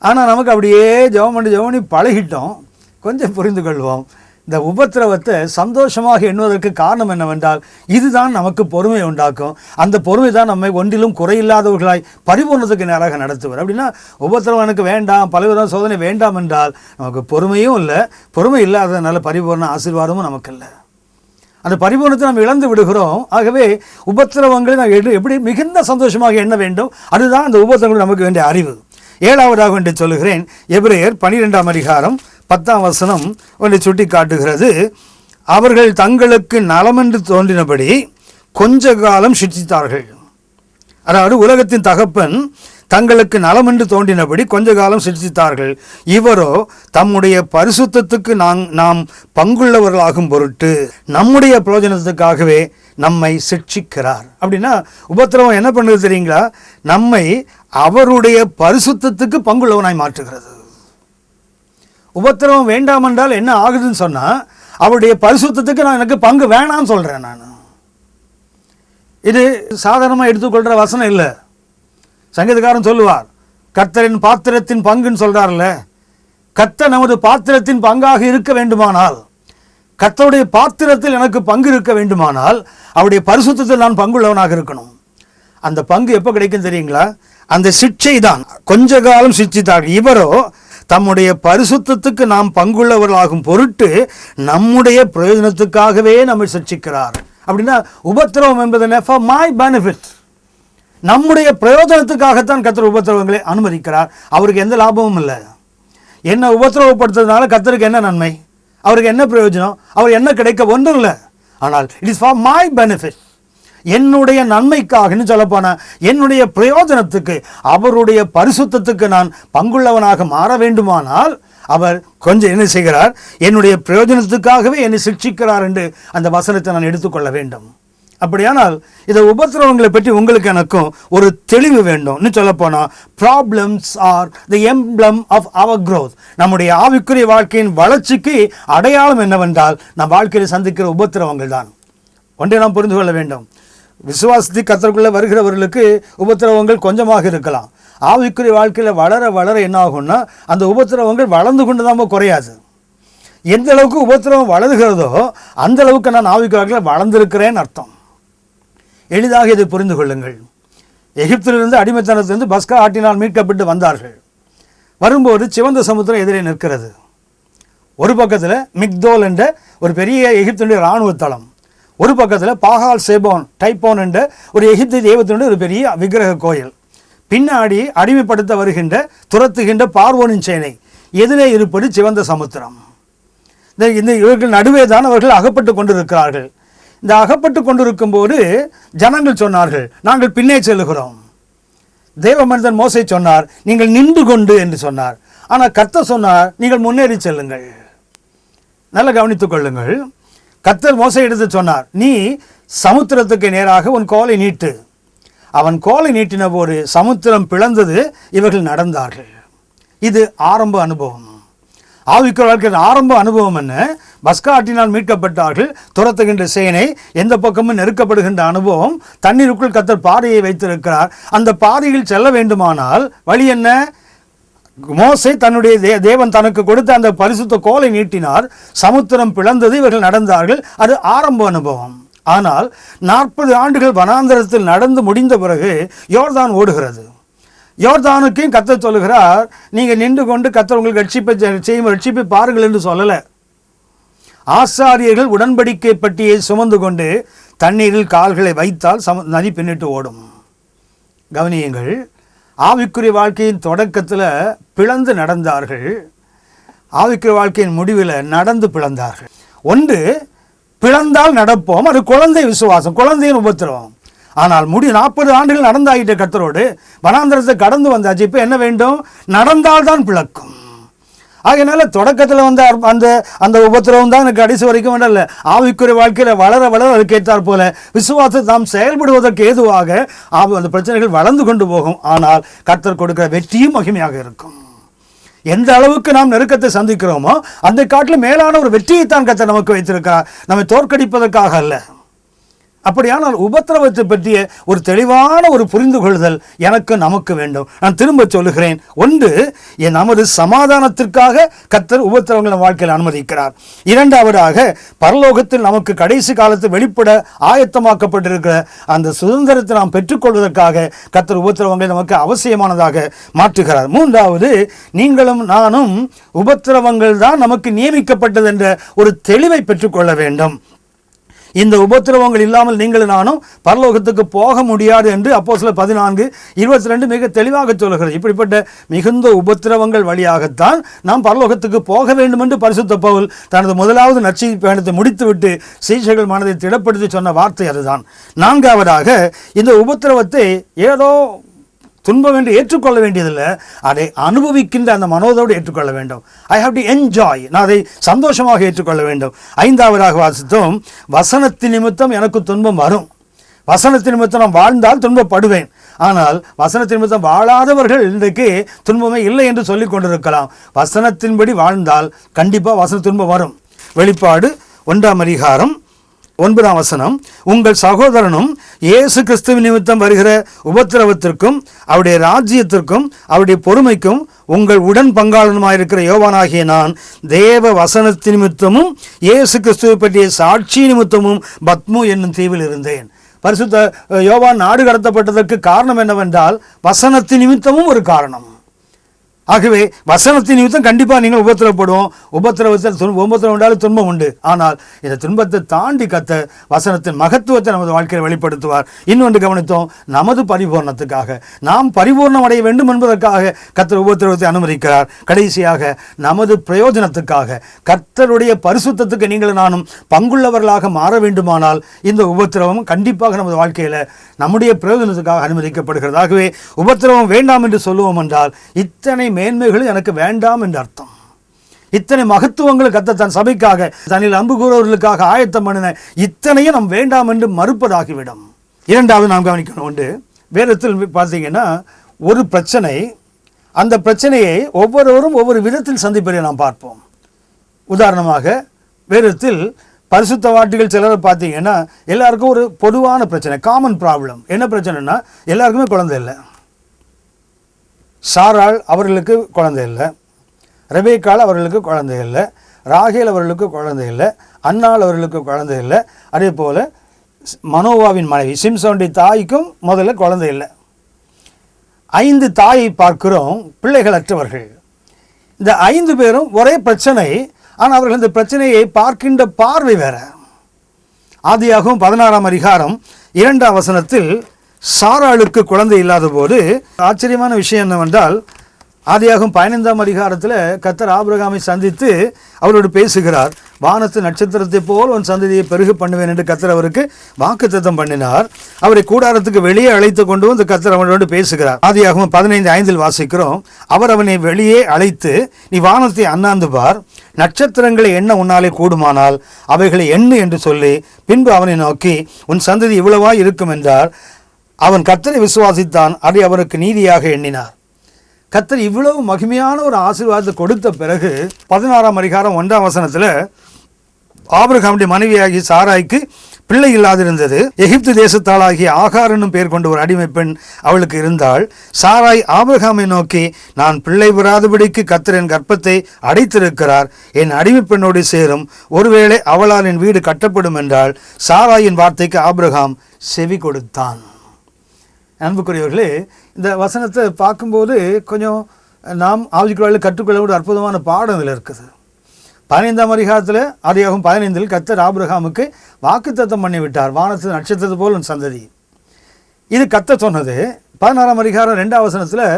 ஆனால் நமக்கு அப்படியே ஜெபம் பண்ணி பழகிட்டோம். கொஞ்சம் புரிந்து கொள்வோம். இந்த உபத்திரவத்தை சந்தோஷமாக எண்ணுவதற்கு காரணம் என்னவென்றால் இதுதான் நமக்கு பொறுமை உண்டாக்கும். அந்த பொறுமை தான் நம்மை ஒன்றிலும் குறையில்லாதவர்களாய் பரிபூர்ணத்துக்கு நேராக நடத்துவார். அப்படின்னா உபத்திரவம் எனக்கு வேண்டாம், பலவிதமான சோதனை வேண்டாம் என்றால் நமக்கு பொறுமையும் இல்லை. பொறுமை இல்லாததுனால பரிபூர்ண ஆசீர்வாதமும் நமக்கு இல்லை. அந்த பரிபூர்ணத்தை நம்ம இழந்து விடுகிறோம். ஆகவே உபத்திரவங்களை நாம் எப்படி மிகுந்த சந்தோஷமாக எண்ண வேண்டும், அதுதான் அந்த உபத்திரவங்கள் நமக்கு வேண்டிய அறிவு. 7வதாக என்று சொல்லுகிறேன். எபிரேயர் 12ஆம் அதிகாரம் 10ஆம் வசனம் ஒன்றை சுட்டி காட்டுகிறது. அவர்கள் தங்களுக்கு நலமென்று தோன்றினபடி கொஞ்ச காலம் சிட்சித்தார்கள். அதாவது உலகத்தின் தகப்பன் தங்களுக்கு நலமென்று தோன்றினபடி கொஞ்ச காலம் சிட்சித்தார்கள். இவரோ தம்முடைய பரிசுத்தத்துக்கு நாம் பங்குள்ளவர்களாகும் பொருட்டு நம்முடைய பிரயோஜனத்துக்காகவே நம்மை சிட்சிக்கிறார். அப்படின்னா உபத்திரவம் என்ன பண்ணுறது தெரியுங்களா? நம்மை அவருடைய பரிசுத்தத்துக்கு பங்குள்ளவனாய் மாற்றுகிறது. உபத்திரவம் வேண்டாம் என்றால் என்ன ஆகுதுன்னு சொன்னால் அவருடைய பரிசுத்தத்துக்கு எனக்கு பங்கு வேணான்னு சொல்கிறேன். நான் இது சாதாரணமாக எடுத்துக்கொள்கிற வசனம் இல்லை. சங்கீதக்காரன் சொல்லுவார், கர்த்தரின் பாத்திரத்தின் பங்குன்னு சொல்கிறார்ல. கர்த்தர் நமது பாத்திரத்தின் பங்காக இருக்க வேண்டுமானால், கர்த்தருடைய பாத்திரத்தில் எனக்கு பங்கு இருக்க வேண்டுமானால் அவருடைய பரிசுத்தத்தில் நான் பங்குள்ளவனாக இருக்கணும். அந்த பங்கு எப்போ கிடைக்கும் தெரியுங்களா? அந்த சிட்சை தான். கொஞ்ச காலம் சிட்சித்தார்கள். இவரோ தம்முடைய பரிசுத்தத்துக்கு நாம் பங்குள்ளவர்களாகும் பொருட்டு நம்முடைய பிரயோஜனத்துக்காகவே நம்மை சிட்சிக்கிறார். அப்படின்னா உபத்திரவம் என்பது என்ன? For my benefit. நம்முடைய பிரயோஜனத்துக்காகத்தான் கர்த்தர் உபத்திரவங்களை அனுமதிக்கிறார். அவருக்கு எந்த லாபமும் இல்லை. என்ன உபத்திரவப்படுத்துறதுனால கர்த்தருக்கு என்ன நன்மை? அவருக்கு என்ன பிரயோஜனம்? அவர் என்ன கிடைக்க ஒன்றும் இல்லை. ஆனால் it is for my benefit, என்னுடைய நன்மைக்காகன்னு சொல்லப்போனால் என்னுடைய பிரயோஜனத்துக்கு, அவருடைய பரிசுத்தத்துக்கு நான் பங்குள்ளவனாக மாற வேண்டுமானால் அவர் கொஞ்சம் என்ன செய்கிறார்? என்னுடைய பிரயோஜனத்துக்காகவே என்னை சிக்ஷிக்கிறார் என்று அந்த வசனத்தை நான் எடுத்துக்கொள்ள வேண்டும். அப்படியானால் இந்த உபத்திரவங்களை பற்றி உங்களுக்கு எனக்கும் ஒரு தெளிவு வேண்டும்னு சொல்லப்போனால், problems are the emblem of our growth. நம்முடைய ஆவிக்குரிய வாழ்க்கையின் வளர்ச்சிக்கு அடையாளம் என்னவென்றால் நம் வாழ்க்கையில் சந்திக்கிற உபத்திரவங்கள் தான். ஒன்றை நாம் புரிந்து கொள்ள வேண்டும். விசுவாசத்தை கர்த்தருக்குள்ளே வருகிறவர்களுக்கு உபத்திரவங்கள் கொஞ்சமாக இருக்கலாம். ஆவிக்குரிய வாழ்க்கையில் வளர வளர என்ன ஆகும்னா அந்த உபத்திரவங்கள் வளர்ந்து கொண்டு தான் குறையாது. எந்த அளவுக்கு உபத்திரவம் வளர்கிறதோ அந்த அளவுக்கு நான் ஆவிக்குரிய வாழ்க்கையில் வளர்ந்திருக்கிறேன்னு அர்த்தம். எளிதாக இதை புரிந்து கொள்ளுங்கள். எகிப்திலிருந்து அடிமைத்தனத்திலிருந்து பஸ்கா ஆட்டினால் மீட்கப்பட்டு வந்தார்கள். வரும்போது சிவந்த சமுத்திரம் எதிரே நிற்கிறது. ஒரு பக்கத்தில் மிக்தோல் என்ற ஒரு பெரிய எகிப்தினுடைய இராணுவ தளம், ஒரு பக்கத்தில் பாகால் சேபோன் டைப்போன் என்ற ஒரு எகிப்து தெய்வத்தினுடைய ஒரு பெரிய விக்கிரக கோயில், பின்னாடி அடிமைப்படுத்த வருகின்ற துரத்துகின்ற பார்வோனின் சேனை, எதிரே இருப்பது சிவந்த சமுத்திரம். இந்த இவர்கள் நடுவே தான் அவர்கள் அகப்பட்டு கொண்டிருக்கிறார்கள். இந்த அகப்பட்டு கொண்டிருக்கும் போது ஜனங்கள் சொன்னார்கள், நாங்கள் பின்னே செல்லுகிறோம். தேவ மனிதன் மோசே சொன்னார், நீங்கள் நின்று கொண்டு என்று சொன்னார். ஆனால் கர்த்தர் சொன்னார், நீங்கள் முன்னேறி செல்லுங்கள். நல்லா கவனித்துக் கொள்ளுங்கள். கர்த்தர் மோசே எடுத்து சொன்னார், நீ சமுத்திரத்துக்கு நேராக உன் கோலை நீட்டு. அவன் கோலை நீட்டின போது சமுத்திரம் பிளந்தது, இவர்கள் நடந்தார்கள். இது ஆரம்ப அனுபவம். ஆவிக்குரிய வாழ்க்கையின் ஆரம்ப அனுபவம் என்ன? பஸ்கா ஆட்டினால் மீட்கப்பட்டார்கள், துரத்துகின்ற சேனை, எந்த பக்கமும் நெருக்கப்படுகின்ற அனுபவம். தண்ணீருக்குள் கர்த்தர் பாதையை வைத்திருக்கிறார். அந்த பாதையில் செல்ல வேண்டுமானால் வழி என்ன? மோசே தன்னுடைய தேவன் தனக்கு கொடுத்த அந்த பரிசுத்த கோலை நீட்டினார், சமுத்திரம் பிளந்தது, இவர்கள் நடந்தார்கள். அது ஆரம்ப அனுபவம். ஆனால் 40 ஆண்டுகள் வனாந்தரத்தில் நடந்து முடிந்த பிறகு யோர்தான் ஓடுகிறது. யோர்தானுக்கும் கர்த்தர் சொல்லுகிறார், நீங்கள் நின்று கொண்டு கர்த்தர் உங்களுக்கு ரட்சிப்பை பாருங்கள் என்று சொல்லலை. ஆசாரியர்கள் உடன்படிக்கை பட்டியை சுமந்து கொண்டு தண்ணீரில் கால்களை வைத்தால் நதி பின்னிட்டு ஓடும். கவனியுங்கள். ஆவிக்குரிய வாழ்க்கையின் தொடக்கத்தில் பிளந்து நடந்தார்கள், ஆவிக்குரிய வாழ்க்கையின் முடிவில் நடந்து பிளந்தார்கள். ஒன்று பிளந்தால் நடப்போம், அது குழந்தை விசுவாசம், குழந்தையின் உபத்திரவம். ஆனால் 40 ஆண்டுகள் நடந்தாயிட்ட கர்த்தரோடு, வனாந்தரத்தை கடந்து வந்தாச்சு. இப்போ என்ன வேண்டும்? நடந்தால்தான் பிளக்கும். ஆகையினால தொடக்கத்தில் வந்த அந்த உபத்திரவம் தான் எனக்கு கடைசி வரைக்கும் வேண்டல. ஆவிக்குரிய வாழ்க்கையில் வளர வளர அதுக்கு ஏற்றார் போல விசுவாசத்தை நாம் செயல்படுவதற்கு ஏதுவாக அந்த பிரச்சனைகள் வளர்ந்து கொண்டு போகும். ஆனால் கர்த்தர் கொடுக்கிற வெற்றியும் மகிமையாக இருக்கும். எந்த அளவுக்கு நாம் நெருக்கத்தை சந்திக்கிறோமோ அந்த காட்டில் மேலான ஒரு வெற்றியைத்தான் கர்த்தர் நமக்கு வைத்திருக்கிறார், நம்மை தோற்கடிப்பதற்காக அல்ல. அப்படியானால் உபத்திரவத்தை பற்றிய ஒரு தெளிவான ஒரு புரிந்து கொள்ளுதல் எனக்கு நமக்கு வேண்டும். நான் திரும்ப சொல்லுகிறேன், ஒன்று, நமது சமாதானத்திற்காக கர்த்தர் உபத்திரவங்களை வாழ்க்கையில் அனுமதிக்கிறார். இரண்டாவதாக, பரலோகத்தில் நமக்கு கடைசி காலத்தில் வெளிப்பட ஆயத்தமாக்கப்பட்டிருக்கிற அந்த சுதந்திரத்தை நாம் பெற்றுக்கொள்வதற்காக கர்த்தர் உபத்திரவங்களை நமக்கு அவசியமானதாக மாற்றுகிறார். மூன்றாவது, நீங்களும் நானும் உபத்திரவங்கள் தான் நமக்கு நியமிக்கப்பட்டது என்ற ஒரு தெளிவை பெற்றுக்கொள்ள வேண்டும். இந்த உபத்திரவங்கள் இல்லாமல் நீங்களும் நானும் பரலோகத்துக்கு போக முடியாது என்று அப்போஸ்தலர் 14:22 மிக தெளிவாக சொல்கிறது. இப்படிப்பட்ட மிகுந்த உபத்திரவங்கள் வழியாகத்தான் நாம் பரலோகத்துக்கு போக வேண்டும் என்று பரிசுத்த பவுல் தனது முதலாவது நற்செய்தி பயணத்தை முடித்துவிட்டு சீஷர்கள் மனதை திடப்படுத்தி சொன்ன வார்த்தை அதுதான். நான்காவதாக, இந்த உபத்திரவத்தை ஏதோ துன்பம் என்று ஏற்றுக்கொள்ள வேண்டியதில்லை, அதை அனுபவிக்கின்ற அந்த மனோதோடு ஏற்றுக்கொள்ள வேண்டும். ஐ ஹாவ் டு என்ஜாய், நான் அதை சந்தோஷமாக ஏற்றுக்கொள்ள வேண்டும். ஐந்தாவதாக வாசித்தோம், வசனத்தின் நிமித்தம் எனக்கு துன்பம் வரும். வசனத்தின் நிமித்தம் நான் வாழ்ந்தால் துன்பப்படுவேன். ஆனால் வசனத்தின் நிமித்தம் வாழாதவர்கள் இன்றைக்கு துன்பமே இல்லை என்று சொல்லிக் கொண்டிருக்கலாம். வசனத்தின்படி வாழ்ந்தால் கண்டிப்பாக வசன துன்பம் வரும். வெளிப்பாடு 1:9 உங்கள் சகோதரனும் இயேசு கிறிஸ்துவின் நிமித்தம் வருகிற உபத்திரவத்திற்கும் அவருடைய ராஜ்யத்திற்கும் அவருடைய பொறுமைக்கும் உங்கள் உடன் பங்காளனுமாயிருக்கிற யோவானாகிய நான் தேவ வசனத்தின் நிமித்தமும் இயேசு கிறிஸ்துவை பற்றிய சாட்சி நிமித்தமும் பத்மு என்னும் தீவில் இருந்தேன். பரிசுத்த யோவான் நாடு கடத்தப்பட்டதற்கு காரணம் என்னவென்றால் வசனத்தின் நிமித்தமும் ஒரு காரணம். ஆகவே வசனத்தின் நிமித்தம் கண்டிப்பாக நீங்கள் உபத்திரப்படுவோம். உபத்திரவம் உண்டாலும் துன்பம் உண்டு. ஆனால் இந்த துன்பத்தை தாண்டி கர்த்தர் வசனத்தின் மகத்துவத்தை நமது வாழ்க்கையில் வெளிப்படுத்துவார். இன்னொன்று கவனித்தோம், நமது பரிபூர்ணத்துக்காக, நாம் பரிபூர்ணம் அடைய வேண்டும் என்பதற்காக கர்த்தர் உபத்திரவத்தை அனுமதிக்கிறார். கடைசியாக நமது பிரயோஜனத்துக்காக, கர்த்தருடைய பரிசுத்தத்துக்கு நீங்கள் நானும் பங்குள்ளவர்களாக மாற வேண்டுமானால் இந்த உபத்திரவம் கண்டிப்பாக நமது வாழ்க்கையில் நம்முடைய பிரயோஜனத்துக்காக அனுமதிக்கப்படுகிறது. ஆகவே உபத்திரவம் வேண்டாம் என்று சொல்லுவோம் என்றால் இத்தனை மேன்மைகள் எனக்கு வேண்டாம் என்று அர்த்தம். இத்தனை மகத்துவங்கள் கர்த்தர் தன் சபைக்காக, தன்னில் அன்பு கூறுவர்களுக்காக ஆயத்தம் பண்ணின இத்தனையும் நாம் வேண்டாம் என்று மறுப்பதாகிவிடும். இரண்டாவது நாம் கவனிக்கணும் உண்டு, வேதத்தில் பார்த்தீங்கன்னா ஒரு பிரச்சனை, அந்த பிரச்சனையை ஒவ்வொருவரும் ஒவ்வொரு விதத்தில் சந்திப்பதை நாம் பார்ப்போம். உதாரணமாக வேதத்தில் பரிசுத்த வாட்டிகள் சிலரை பார்த்தீங்கன்னா எல்லாருக்கும் ஒரு பொதுவான பிரச்சனை, காமன் ப்ராப்ளம். என்ன பிரச்சனைனா எல்லாருக்குமே குழந்தை இல்லை. சாராள் அவர்களுக்கு குழந்தை இல்லை, ரெபேக்காள் அவர்களுக்கு குழந்தை இல்லை, ராகேல் அவர்களுக்கு குழந்தை இல்லை, அன்னாள் அவர்களுக்கு குழந்தை இல்லை. அதே போல் மனோவாவின் மனைவி சிம்சோனுடைய தாய்க்கும் முதல்ல குழந்தை இல்லை. 5 தாயை பார்க்கிறோம், பிள்ளைகளற்றவர்கள். இந்த 5 பேரும் ஒரே பிரச்சனை, ஆனால் அவர்கள் இந்த பிரச்சனையை பார்க்கின்ற பார்வை வேற. ஆதியாகமம் 16:2 சாராளுக்கு குழந்தை இல்லாத போது ஆச்சரியமான விஷயம் என்னவென்றால், ஆதியாகமம் 15 கர்த்தர் ஆபிரகாமை சந்தித்து அவரோடு பேசுகிறார். வானத்து நட்சத்திரத்தை போல் உன் சந்ததியை பெருக பண்ணுவேன் என்று கர்த்தர் அவருக்கு வாக்குத்தத்தம் பண்ணினார். அவரை கூடாரத்துக்கு வெளியே அழைத்து கொண்டு வந்து கர்த்தர் அவனோடு பேசுகிறார். ஆதியாகமம் 15:5 வாசிக்கிறோம், அவர் அவனை வெளியே அழைத்து, நீ வானத்தை அண்ணாந்து பார், நட்சத்திரங்களை எண்ண உன்னாலே கூடுமானால் அவைகளை எண்ணு என்று சொல்லி பின்பு அவனை நோக்கி உன் சந்ததி இவ்வளவாய் இருக்கும் என்றார். அவன் கர்த்தரை விசுவாசித்தான், அதை அவனுக்கு நீதியாக எண்ணினார். கர்த்தர் இவ்வளவு மகிமையான ஒரு ஆசீர்வாதத்தை கொடுத்த பிறகு 16:1 ஆபிரகாமுடைய மனைவியாகிய சாராய்க்கு பிள்ளை இல்லாதிருந்தது. எகிப்து தேசத்தாளாகிய ஆகார் என்னும் பெயர் கொண்ட ஒரு அடிமை பெண் அவளுக்கு இருந்தாள். சாராய் ஆபிரகாமை நோக்கி, நான் பிள்ளை பெறாதபடிக்கு கர்த்தர் என் கர்ப்பத்தை அடைத்திருக்கிறார், என் அடிமை பெண்ணோடு சேரும், ஒருவேளை அவளால் என் வீடு கட்டப்படும் என்றால். சாராயின் வார்த்தைக்கு ஆபிரகாம் செவி கொடுத்தான். அன்புக்குரியவர்களே, இந்த வசனத்தை பார்க்கும்போது கொஞ்சம் நாம் ஆவிக்குரிய கற்றுக்கொள்ள ஒரு அற்புதமான பாடம் இதில் இருக்குது. 15 ஆதியாகமம் 15 கர்த்தர் ஆபிரகாமுக்கு வாக்குத்தத்தம் பண்ணிவிட்டார், வானத்து நட்சத்திரத்தை போல் உன் சந்ததி. இது கர்த்தர் சொன்னது. 16:2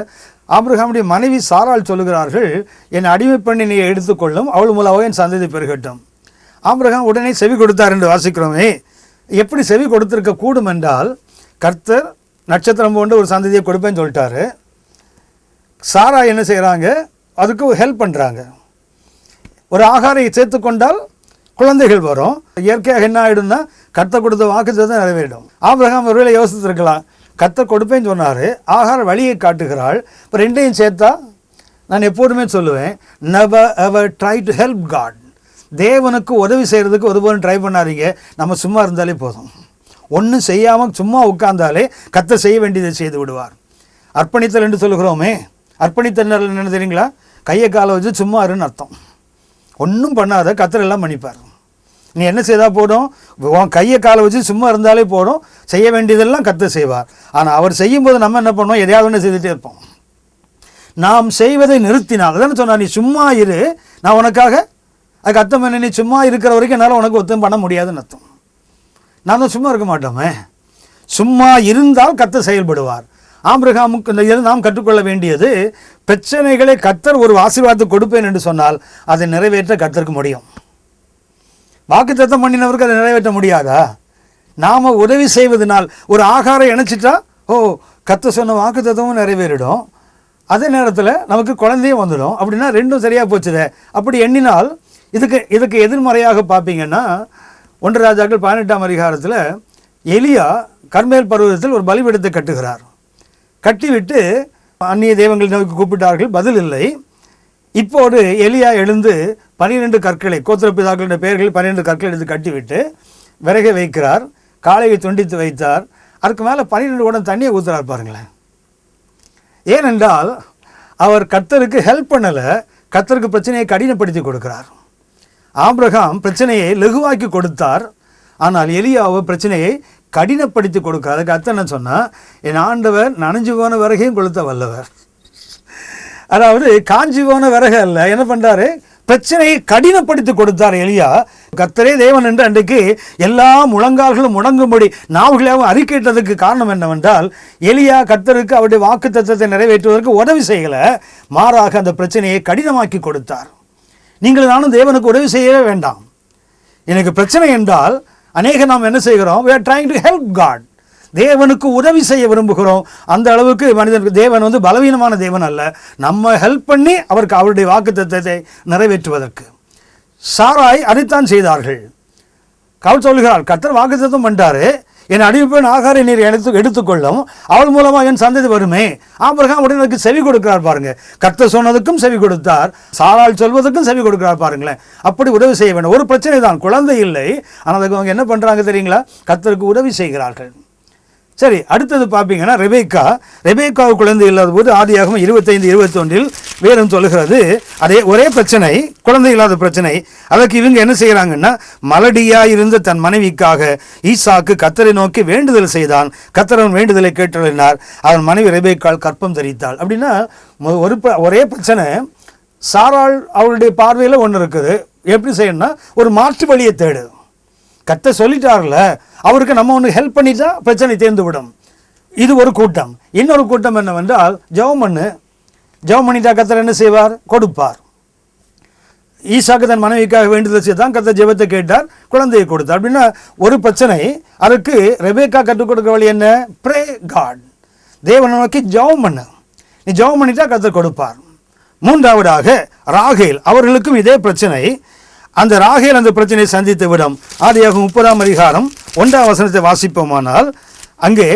ஆபிரகாமுடைய மனைவி சாராள் சொல்லுகிறார்கள், என் அடிமை பெண்ணை நீ எடுத்துக்கொள்ளும், அவள் மூலமாக என் சந்ததி பெருகட்டும். ஆபிரகாம் உடனே செவி கொடுத்தார் என்று வாசிக்கிறோமே. எப்படி செவி கொடுத்திருக்க கூடும் என்றால், கர்த்தர் நட்சத்திரம் போன்ற ஒரு சந்ததியை கொடுப்பேன்னு சொல்லிட்டாரு. சாரா என்ன செய்கிறாங்க, அதுக்கு ஹெல்ப் பண்ணுறாங்க. ஒரு ஆகாரை சேர்த்து கொண்டால் குழந்தைகள் வரும். இயற்கையாக என்ன ஆகிடும்னா கர்த்தர் கொடுத்த வாக்குத்தத்தம் நிறைவேறிடும். ஆபிரகாம் ஒருவேளை யோசித்திருக்கலாம், கர்த்தர் கொடுப்பேன்னு சொன்னார், ஆகார வழியை காட்டுகிறாள், இப்போ ரெண்டையும் சேர்த்தா. நான் எப்போதுமே சொல்லுவேன், never ever try to help God. தேவனுக்கு உதவி செய்கிறதுக்கு ஒருபோதும் ட்ரை பண்ணாதீங்க. நம்ம சும்மா இருந்தாலே போதும். ஒன்றும் செய்யாமல் சும்மா உட்கார்ந்தாலே கர்த்தர் செய்ய வேண்டியதை செய்து விடுவார். அர்ப்பணித்தல் என்று சொல்லுகிறோமே, அர்ப்பணித்தல் என்ன தெரியுங்களா? கையை காலை வச்சு சும்மா இருன்னு அர்த்தம். ஒன்றும் பண்ணாத, கர்த்தர் எல்லாம் பண்ணிப்பார். நீ என்ன செய்தால் போதும், உன் கையை காலை வச்சு சும்மா இருந்தாலே போதும், செய்ய வேண்டியதெல்லாம் கர்த்தர் செய்வார். ஆனால் அவர் செய்யும்போது நம்ம என்ன பண்ணுவோம், எதையாவது ஒன்று செய்துகிட்டே இருப்போம். நாம் செய்வதை நிறுத்தினால், அதான் சொன்னால், நீ சும்மா இரு, நான் உனக்காக, அதுக்கு அர்த்தம் என்ன, நீ சும்மா இருக்கிற வரைக்கும் என்னால் உனக்கு ஒத்தும் பண்ண முடியாதுன்னு அர்த்தம். நான் தான் சும்மா இருக்க மாட்டோமே. சும்மா இருந்தால் கர்த்தர் செயல்படுவார். ஆபிரகாமுக்கு நாம் கற்றுக்கொள்ள வேண்டியது, பிரச்சனைகளை கர்த்தர் ஒரு ஆசீர்வாதத்தை கொடுப்பேன் என்று சொன்னால் அதை நிறைவேற்ற கர்த்தருக்கு முடியும். வாக்குத்தத்தம் பண்ணினவருக்கு அதை நிறைவேற்ற முடியாதா? நாம் உதவி செய்வதனால் ஒரு ஆகாரம் இணைச்சிட்டா, கர்த்தர் சொன்ன வாக்குத்தத்தமும் நிறைவேறிடும், அதே நேரத்தில் நமக்கு குழந்தையும் வந்துடும். அப்படின்னா ரெண்டும் சரியாக போச்சுதே. அப்படி எண்ணினால் இதுக்கு எதிர்மறையாக பார்ப்பீங்கன்னா, 1 ராஜாக்கள் 18ஆம் அதிகாரத்தில் எலியா கர்மேல் பர்வதத்தில் ஒரு பலிபீடத்தை கட்டுகிறார். கட்டிவிட்டு அந்நிய தெய்வங்களை நோக்கி கூப்பிட்டார்கள், பதில் இல்லை. இப்போது எலியா எழுந்து 12 கற்களை, கோத்திர பிதாக்களுடைய பெயர்கள் 12 கற்களை எடுத்து கட்டிவிட்டு விறகை வைக்கிறார், காளையை துண்டித்து வைத்தார். அதுக்கு மேலே 12 குடம் தண்ணியை ஊற்றுறார் பாருங்களேன். ஏனென்றால் அவர் கர்த்தருக்கு ஹெல்ப் பண்ணலை, கர்த்தருக்கு பிரச்சனையை கடினப்படுத்தி கொடுக்கிறார். ஆபிரகாம் பிரச்சனையை லகுவாக்கி கொடுத்தார், ஆனால் எலியாவை பிரச்சனையை கடினப்படுத்தி கொடுக்கிறார். அதுக்கு அர்த்தம் என்ன சொன்னால், என் ஆண்டவர் நனைஞ்சு போன விறகையும் கொளுத்த வல்லவர். அதாவது காஞ்சி போன விறகு அல்ல, என்ன பண்ணுறாரு, பிரச்சனையை கடினப்படுத்தி கொடுத்தார் எலியா. கர்த்தரே தேவன் என்று அன்றைக்கு எல்லா முழங்கால்களும் முடங்கும்படி நாவுகளாகவும் அறிக்கையிட்டதுக்கு காரணம் என்னவென்றால், எலியா கர்த்தருக்கு அவருடைய வாக்கு தத்தத்தை நிறைவேற்றுவதற்கு உதவி செய்யலை, மாறாக அந்த பிரச்சனையை கடினமாக்கி கொடுத்தார். நீங்கள் நானும் தேவனுக்கு உதவி செய்யவே வேண்டாம். எனக்கு பிரச்சனை என்றால் நாம் என்ன செய்கிறோம், we are trying to help God. தேவனுக்கு உதவி செய்ய விரும்புகிறோம். அந்த அளவுக்கு மனிதனுக்கு தேவன் பலவீனமான தேவன் அல்ல. நம்ம ஹெல்ப் பண்ணி அவருக்கு அவருடைய வாக்குத்தத்தத்தை நிறைவேற்றுவதற்கு. சாராய் அதைத்தான் செய்தார்கள். அவள் சொல்கிறாள், கர்த்தர் வாக்குத்தத்தம் பண்ணிட்டாரு, என் அடிமைப்பெண் ஆகாரை நீர் எடுத்துக்கொள்ளும், அவள் மூலமாக என் சந்ததி வருமே. ஆபிரகாம் உடனே செவி கொடுக்கிறார் பாருங்க. கர்த்தர் சொன்னதுக்கும் செவி கொடுத்தார், சாராள் சொல்வதற்கும் செவி கொடுக்கிறார் பாருங்களேன். அப்படி உதவி செய்ய வேண்டும். ஒரு பிரச்சனை தான், குழந்தை இல்லை, ஆனால் அதுக்கு அவங்க என்ன பண்ணுறாங்க தெரியுங்களா, கர்த்தருக்கு உதவி செய்கிறார்கள். சரி, அடுத்தது பார்ப்பீங்கன்னா ரெபேக்கா குழந்தை இல்லாத போது ஆதியாகமம் 25:21 வேதம் சொல்லுகிறது, அதே ஒரே பிரச்சனை, குழந்தை இல்லாத பிரச்சனை. அதற்கு இவங்க என்ன செய்கிறாங்கன்னா, மலடியாக இருந்த தன் மனைவிக்காக ஈசாக்கு கர்த்தரை நோக்கி வேண்டுதல் செய்தான். கர்த்தர் அவன் வேண்டுதலை கேட்டறினார். அவன் மனைவி ரெபேக்காள் கற்பம் தரித்தாள். அப்படின்னா ஒரே பிரச்சனை. சாராள் அவருடைய பார்வையில் ஒன்று இருக்குது. எப்படி செய்யணும்னா, ஒரு மாற்று வழியை தேடு. கர்த்தர் சொல்லிட்டார்ல, அவருக்கு நம்ம ஒன்று ஹெல்ப் பண்ணிட்டா பிரச்சனை தேர்ந்து விடும். இது ஒரு கூட்டம். இன்னொரு கூட்டம் என்னவென்றால், ஜெபம் பண்ணிட்டா கர்த்தர் என்ன செய்வார், கொடுப்பார். ஈசாக்கு தன் மனைவிக்காக வேண்டுதல் செய்தான், கர்த்தர் ஜெபத்தை கேட்டார், குழந்தையை கொடுத்தார். அப்படின்னா ஒரு பிரச்சனை. அதுக்கு ரெபேக்கா கற்றுக் கொடுக்க வழி என்ன, ப்ரே காட், தேவனை நோக்கி ஜெபம் பண்ணு. நீ ஜெபம் பண்ணிட்டா கர்த்தர் கொடுப்பார். மூன்றாவதாக ராகேல், அவர்களுக்கும் இதே பிரச்சனை. அந்த ராகேல் அந்த பிரச்சனையை சந்தித்து விடும். ஆதியாகமம் 30ஆம் அதிகாரம் 1ஆம் வசனத்தை வாசிப்போமானால், அங்கே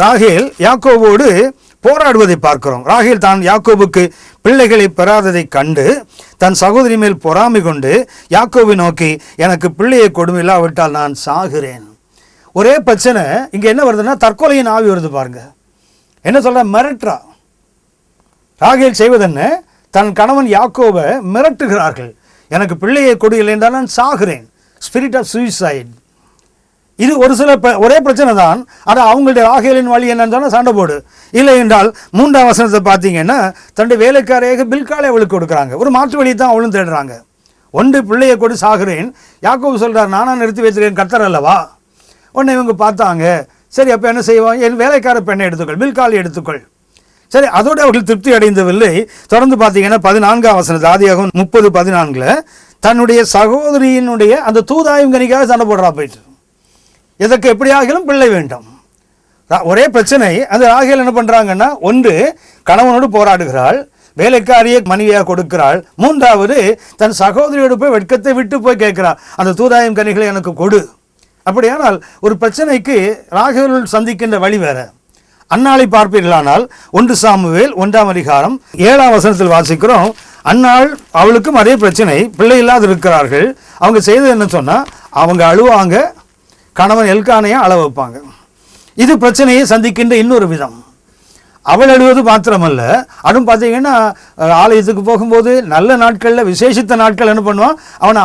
ராகேல் யாக்கோபோடு போராடுவதை பார்க்கிறோம். ராகேல் தான் யாக்கோபுக்கு பிள்ளைகளை பெறாததை கண்டு தன் சகோதரி மேல் பொறாமை கொண்டு யாக்கோபை நோக்கி, எனக்கு பிள்ளையை கொடுமை, இல்லாவிட்டால் நான் சாகிறேன். ஒரே பிரச்சனை. இங்கே என்ன வருதுன்னா, தற்கொலையின் ஆவி வருது பாருங்க. என்ன சொல்ற, மிரட்டுறா. ராகேல் செய்வதென்ன, தன் கணவன் யாக்கோபை மிரட்டுகிறார்கள். எனக்கு பிள்ளையை கொடு, இல்லை என்றால் நான் சாகிறேன். Spirit of suicide. இது ஒரு சில ஒரே பிரச்சனை தான். ஆனால் அவங்களுடைய ராகேலின் வழி என்னன்னு சொன்னால் சண்டை போடு. இல்லை என்றால் 3ஆம் வசனத்தை பார்த்தீங்கன்னா, தன்னுடைய வேலைக்காரையாக பில்காலை அவளுக்கு கொடுக்குறாங்க. ஒரு மாற்று வழி தான் அவளும் தேடுறாங்க. ஒன்று பிள்ளையை கொடு, சாகிறேன். யாக்கோபு சொல்கிறார், நானாக நிறுத்தி வைத்திருக்கேன், கர்த்தர் அல்லவா. உடனே இவங்க பார்த்தாங்க, சரி அப்போ என்ன செய்வான், என் வேலைக்கார பெண்ணை எடுத்துக்கொள், பில்காலை எடுத்துக்கொள். சரி, அதோடு அவர்கள் திருப்தி அடைந்தவில்லை. தொடர்ந்து பார்த்தீங்கன்னா 14ஆம் வசனத்தை, ஆதியாகமம் 30:14 தன்னுடைய சகோதரியினுடைய அந்த தூதாயும் கனிக்காக சண்டை போடுறா போயிட்டு. இதற்கு எப்படியாகிலும் பிள்ளை வேண்டும். ஒரே பிரச்சனை. அந்த ராகேல் என்ன பண்ணுறாங்கன்னா, ஒன்று கணவனோடு போராடுகிறாள், வேலைக்காரியை மனைவியாக கொடுக்கிறாள். மூன்றாவது தன் சகோதரியோடு போய் வெட்கத்தை விட்டு போய் கேட்கிறாள், அந்த தூதாயம் கனிகளை எனக்கு கொடு. அப்படியானால் ஒரு பிரச்சனைக்கு ராகேல் சந்திக்கின்ற வழி வேற. அன்னாளை பார்ப்பீர்களானால் 1 சாமுவேல் 1ஆம் அதிகாரம் 7ஆம் வசனத்தில் வாசிக்கிறோம். அன்னாள் அவளுக்கும் அதே பிரச்சனை, பிள்ளை இல்லாது இருக்கிறார்கள். அவங்க செய்தது என்ன சொன்னால், அவங்க அழுவாங்க, கணவன் எல்கானையை அழ வைப்பாங்க. இது பிரச்சனையை சந்திக்கின்ற இன்னொரு விதம். அவள் அழுவது மாத்திரமல்ல, அதுவும் பார்த்தீங்கன்னா ஆலயத்துக்கு போகும்போது நல்ல நாட்களில் விசேஷித்த நாட்கள் என்ன பண்ணுவான்,